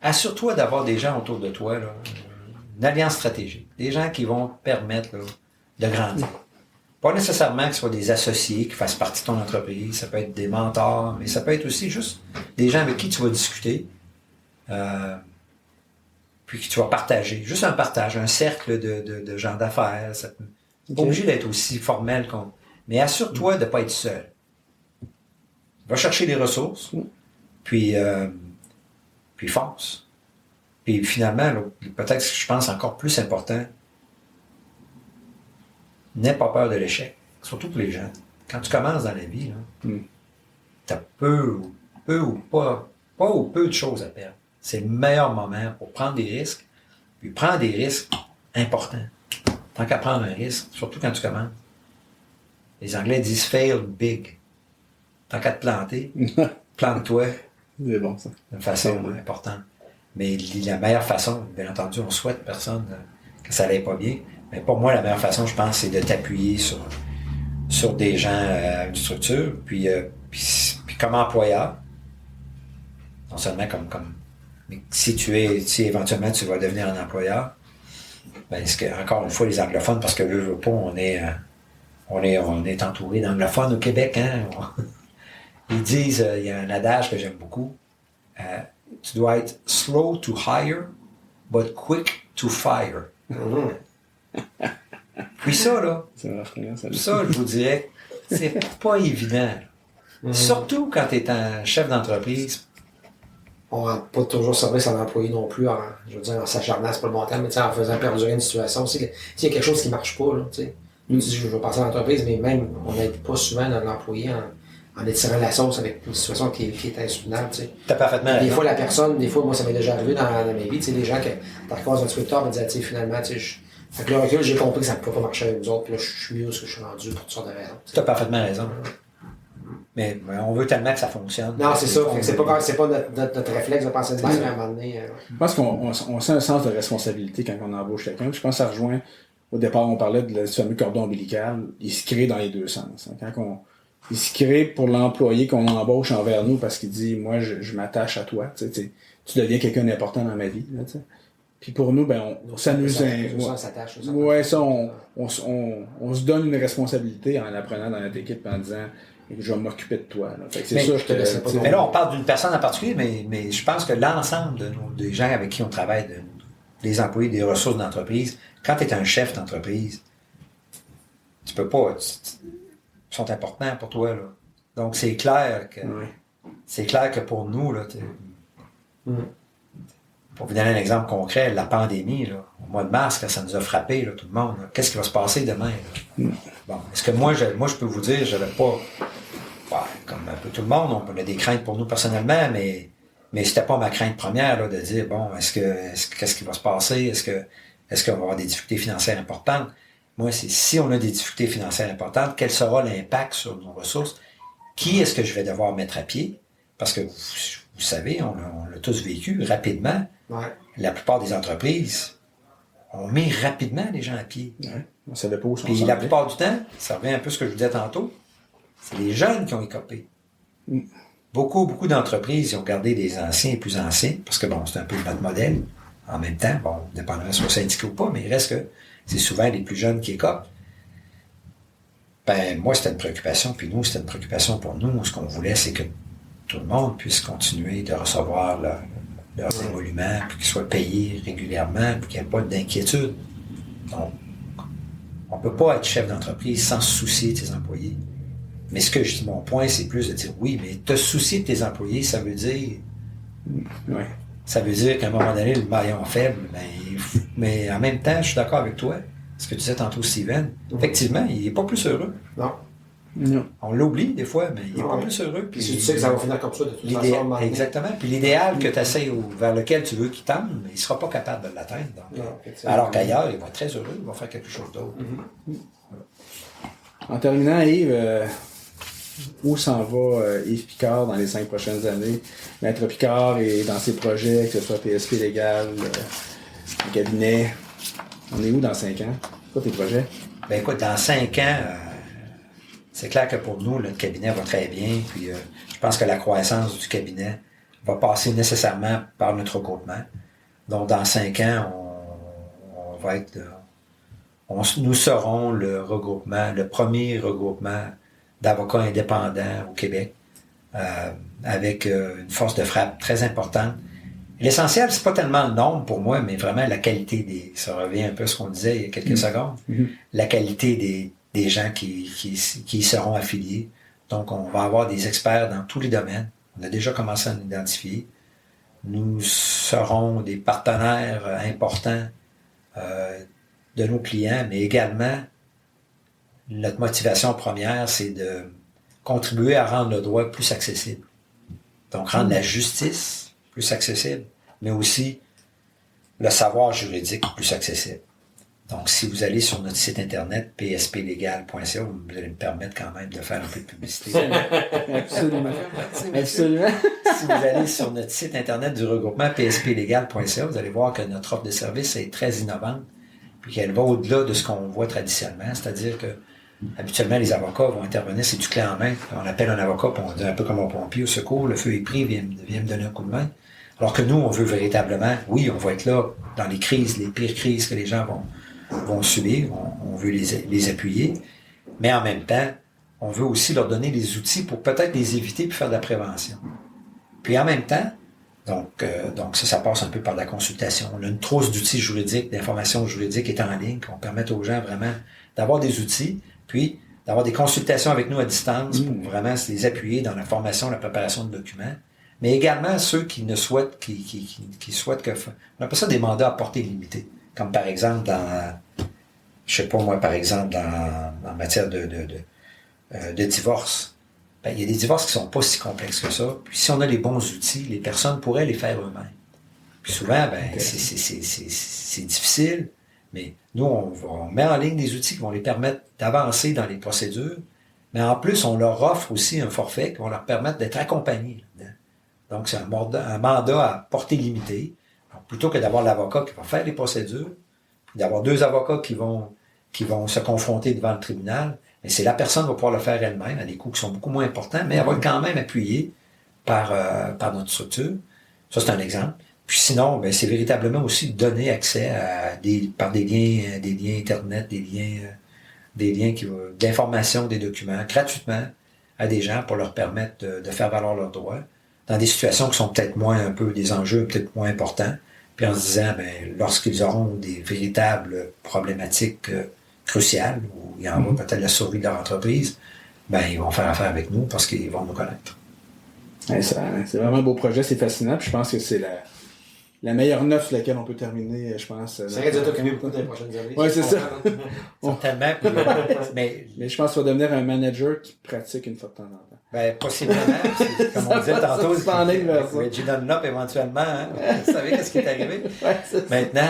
assure-toi d'avoir des gens autour de toi, là, une alliance stratégique. Des gens qui vont te permettre là, de grandir. Pas nécessairement que ce soit des associés qui fassent partie de ton entreprise. Ça peut être des mentors, mais ça peut être aussi juste des gens avec qui tu vas discuter. Puis que tu vas partager. Juste un partage, un cercle de gens d'affaires. C'est pas obligé d'être aussi formel qu'on... Mais assure-toi de ne pas être seul. Va chercher des ressources, puis fonce. Puis finalement, là, peut-être que je pense encore plus important, n'aie pas peur de l'échec. Surtout pour les gens. Quand tu commences dans la vie, tu as peu ou peu de choses à perdre. C'est le meilleur moment pour prendre des risques, puis prendre des risques importants. Tant qu'à prendre un risque, surtout quand tu commences. Les Anglais disent « fail big ». Tant qu'à te planter, plante-toi. C'est bon, ça. D'une façon importante. Mais la meilleure façon, bien entendu, on souhaite personne que ça n'aille pas bien. Mais pour moi, la meilleure façon, je pense, c'est de t'appuyer sur des gens, une structure, puis comme employeur, non seulement comme mais si éventuellement tu vas devenir un employeur, ben, encore une fois, les anglophones, parce que veux pas, on est entouré d'anglophones au Québec, hein. Ils disent, il y a un adage que j'aime beaucoup, tu dois être slow to hire, but quick to fire. Puis ça, là, ça, je vous dirais, c'est pas évident. Surtout quand tu es un chef d'entreprise. On rend pas toujours service à l'employé non plus, je veux dire, en s'acharnant, c'est pas le bon terme, mais en faisant perdurer une situation. S'il y a quelque chose qui marche pas, là, tu sais. Nous, tu dis, je veux passer à l'entreprise, mais même, on n'aide pas souvent l'employé en étirant la sauce avec une situation qui est insoutenable, tu sais. T'as parfaitement raison. Des fois, la personne, moi, ça m'est déjà arrivé dans ma vie, tu sais, des gens qui, t'as recroisé un petit peu de tard, me disaient, tu sais, finalement, tu sais, avec le recul, j'ai compris que ça ne pouvait pas marcher avec nous autres, puis là, je suis mieux où je suis rendu pour toutes sortes de raisons. T'as parfaitement raison. Mais on veut tellement que ça fonctionne. Non, c'est ça. C'est pas notre réflexe de penser de même, mais à un moment donné. Je pense qu'on sent un sens de responsabilité quand on embauche quelqu'un. Je pense que ça rejoint, au départ, on parlait du fameux cordon ombilical. Il se crée dans les deux sens. Il se crée pour l'employé qu'on embauche envers nous parce qu'il dit, moi, je m'attache à toi. Tu deviens quelqu'un d'important dans ma vie. Là, puis pour nous, ben, ça nous s'attache. Ouais, ça, on se donne une responsabilité en apprenant dans notre équipe en disant, je vais m'occuper de toi. Là. Fait que c'est sûr que mais là, on parle d'une personne en particulier, mais je pense que l'ensemble des gens avec qui on travaille, des employés, des ressources d'entreprise, quand tu es un chef d'entreprise, tu peux pas. Ils sont importants pour toi. Là. Donc c'est clair que pour nous, là, pour vous donner un exemple concret, la pandémie, là, au mois de mars, quand ça nous a frappé, là, tout le monde, là, qu'est-ce qui va se passer demain? Là? Bon, est-ce que moi, je peux vous dire, j'avais pas, comme un peu tout le monde, on a des craintes pour nous personnellement, mais c'était pas ma crainte première là, de dire, bon, qu'est-ce qui va se passer? Est-ce qu'on va avoir des difficultés financières importantes? Moi, c'est si on a des difficultés financières importantes, quel sera l'impact sur nos ressources? Qui est-ce que je vais devoir mettre à pied? Parce que vous savez, on l'a tous vécu rapidement. Ouais. La plupart des entreprises ont mis rapidement les gens à pied. Ouais. On savait pas où Puis la plupart du temps, ça revient un peu à ce que je vous disais tantôt, c'est les jeunes qui ont écopé. beaucoup d'entreprises, ils ont gardé des anciens et plus anciens, parce que bon, c'est un peu notre modèle. En même temps, bon, dépendamment soit syndiqué ou pas, mais il reste que c'est souvent les plus jeunes qui écopent. Ben, moi, c'était une préoccupation, puis nous, c'était une préoccupation pour nous. Ce qu'on voulait, c'est que tout le monde puisse continuer de recevoir leurs émoluments, puis qu'ils soient payés régulièrement, puis qu'il n'y ait pas d'inquiétude. Donc, on peut pas être chef d'entreprise sans se soucier de ses employés. Mais ce que je dis, mon point, c'est plus de dire, oui, mais te soucier de tes employés, ça veut dire... Ouais. Ça veut dire qu'à un moment donné, le maillon faible, mais en même temps, je suis d'accord avec toi. Ce que tu disais tantôt, Steven, effectivement, il n'est pas plus heureux. Non. Non. On l'oublie des fois, mais il n'est pas plus heureux. Puis tu sais que ça va finir comme ça de toute façon. Exactement. Puis l'idéal que tu essaies vers lequel tu veux qu'il tende, mais il ne sera pas capable de l'atteindre. Alors qu'ailleurs, il va être très heureux, il va faire quelque chose d'autre. En terminant, Yves, où s'en va Yves Picard dans les 5 prochaines années? Maître Picard et dans ses projets, que ce soit PSP Légal, le cabinet. On est où dans 5 ans? C'est quoi tes projets? Ben écoute, dans 5 ans, c'est clair que pour nous, notre cabinet va très bien. Puis je pense que la croissance du cabinet va passer nécessairement par notre regroupement. Donc dans 5 ans, on va être... nous serons le premier regroupement d'avocats indépendants au Québec, avec une force de frappe très importante. L'essentiel, c'est pas tellement le nombre pour moi, mais vraiment la qualité ça revient un peu à ce qu'on disait il y a quelques secondes, la qualité des gens qui y seront affiliés. Donc, on va avoir des experts dans tous les domaines. On a déjà commencé à en identifier. Nous serons des partenaires importants de nos clients, mais également, notre motivation première, c'est de contribuer à rendre le droit plus accessible. Donc, rendre la justice plus accessible, mais aussi le savoir juridique plus accessible. Donc, si vous allez sur notre site internet, psplégal.ca, vous allez me permettre quand même de faire un peu de publicité. Absolument. Absolument. Si vous allez sur notre site internet du regroupement, psplégal.ca, vous allez voir que notre offre de service est très innovante, puis qu'elle va au-delà de ce qu'on voit traditionnellement, c'est-à-dire que habituellement, les avocats vont intervenir, c'est du clé en main. On appelle un avocat, puis on dit un peu comme un pompier au secours, le feu est pris, viens me donner un coup de main. Alors que nous, on veut véritablement, oui, on va être là dans les crises, les pires crises que les gens vont subir, on veut les appuyer, mais en même temps, on veut aussi leur donner les outils pour peut-être les éviter puis faire de la prévention. Puis en même temps, donc ça passe un peu par la consultation. On a une trousse d'outils juridiques, d'informations juridiques est en ligne, qui vont permettre aux gens vraiment d'avoir des outils, puis d'avoir des consultations avec nous à distance pour vraiment les appuyer dans la formation, la préparation de documents, mais également ceux qui souhaitent que... On appelle ça des mandats à portée limitée, comme par exemple en matière de divorce. Ben, il y a des divorces qui sont pas si complexes que ça, puis si on a les bons outils, les personnes pourraient les faire eux-mêmes. Puis souvent, c'est difficile, mais nous, on met en ligne des outils qui vont les permettre d'avancer dans les procédures, mais en plus, on leur offre aussi un forfait qui va leur permettre d'être accompagnés là-dedans. Donc, c'est un mandat à portée limitée. Donc, plutôt que d'avoir l'avocat qui va faire les procédures, puis d'avoir 2 avocats qui vont se confronter devant le tribunal, mais c'est la personne qui va pouvoir le faire elle-même à des coûts qui sont beaucoup moins importants, mais elle va être quand même appuyée par notre structure. Ça, c'est un exemple. Puis sinon, ben, c'est véritablement aussi donner accès par des liens Internet, des liens d'information, des documents, gratuitement, à des gens pour leur permettre de faire valoir leurs droits, dans des situations qui sont peut-être des enjeux peut-être moins importants, puis en se disant, ben, lorsqu'ils auront des véritables problématiques cruciales, où il y en va peut-être la survie de leur entreprise, ben, ils vont faire affaire avec nous parce qu'ils vont nous connaître. Ouais, c'est vraiment un beau projet, c'est fascinant, puis je pense que c'est la meilleure note sur laquelle on peut terminer, je pense. Ça risque de t'occuper beaucoup dans les prochaines années. Oui, c'est ça. Certainement. Mais je pense que tu vas devenir un manager qui pratique une fois de temps en temps. Ben, possiblement. Comme on disait tantôt, Reggie Dunlop éventuellement. Hein? Vous savez qu'est-ce qui est arrivé? Ouais, maintenant,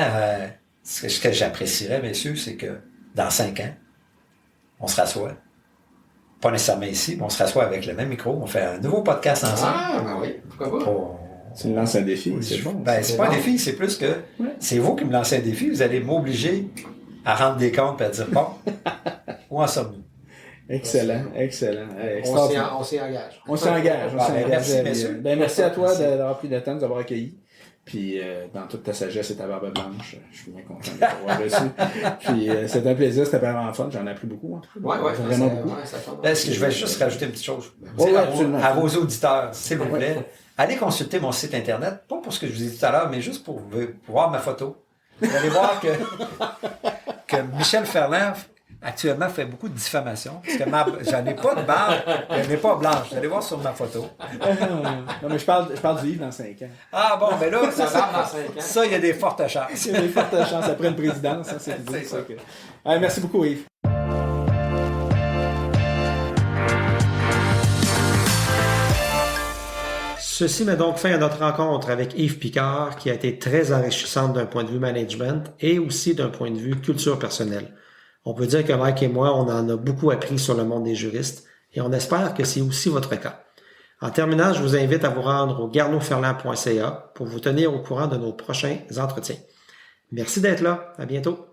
ce que j'apprécierais, messieurs, c'est que dans 5 ans, on se rassoit. Pas nécessairement ici, mais on se rassoit avec le même micro. On fait un nouveau podcast ensemble. Ah, ben oui, pourquoi pas? Tu me lances un défi, c'est bon. Ben, c'est pas un défi, c'est plus que c'est vous qui me lancez un défi. Vous allez m'obliger à rendre des comptes et à dire, bon, où en sommes-nous? Excellent. On s'y engage. On s'engage. Merci, messieurs. Merci à toi d'avoir pris le temps de nous avoir accueillis. Puis, dans toute ta sagesse et ta barbe blanche, je suis bien content de t'avoir reçu. Puis, c'était un plaisir, c'était vraiment fun. J'en ai appris beaucoup, en tout cas. Ouais, Vraiment beaucoup. Est-ce que je vais juste rajouter une petite chose? Ouais, absolument. À vos auditeurs, s'il vous plaît, allez consulter mon site Internet, pas pour ce que je vous ai dit tout à l'heure, mais juste pour voir ma photo. Vous allez voir que Michel Ferland, actuellement, fait beaucoup de diffamation. Parce que j'en ai pas de barbe, elle n'est pas blanche. Vous allez voir sur ma photo. Non, mais je parle du livre dans 5 ans. Ah bon, mais là, Dans 5 ans. ça, il y a des fortes chances. Il y a des fortes chances après une présidence, ça, c'est l'idée. ça. Allez, merci beaucoup, Yves. Ceci met donc fin à notre rencontre avec Yves Picard, qui a été très enrichissante d'un point de vue management et aussi d'un point de vue culture personnelle. On peut dire que Mike et moi, on en a beaucoup appris sur le monde des juristes et on espère que c'est aussi votre cas. En terminant, je vous invite à vous rendre au garneauferland.ca pour vous tenir au courant de nos prochains entretiens. Merci d'être là. À bientôt.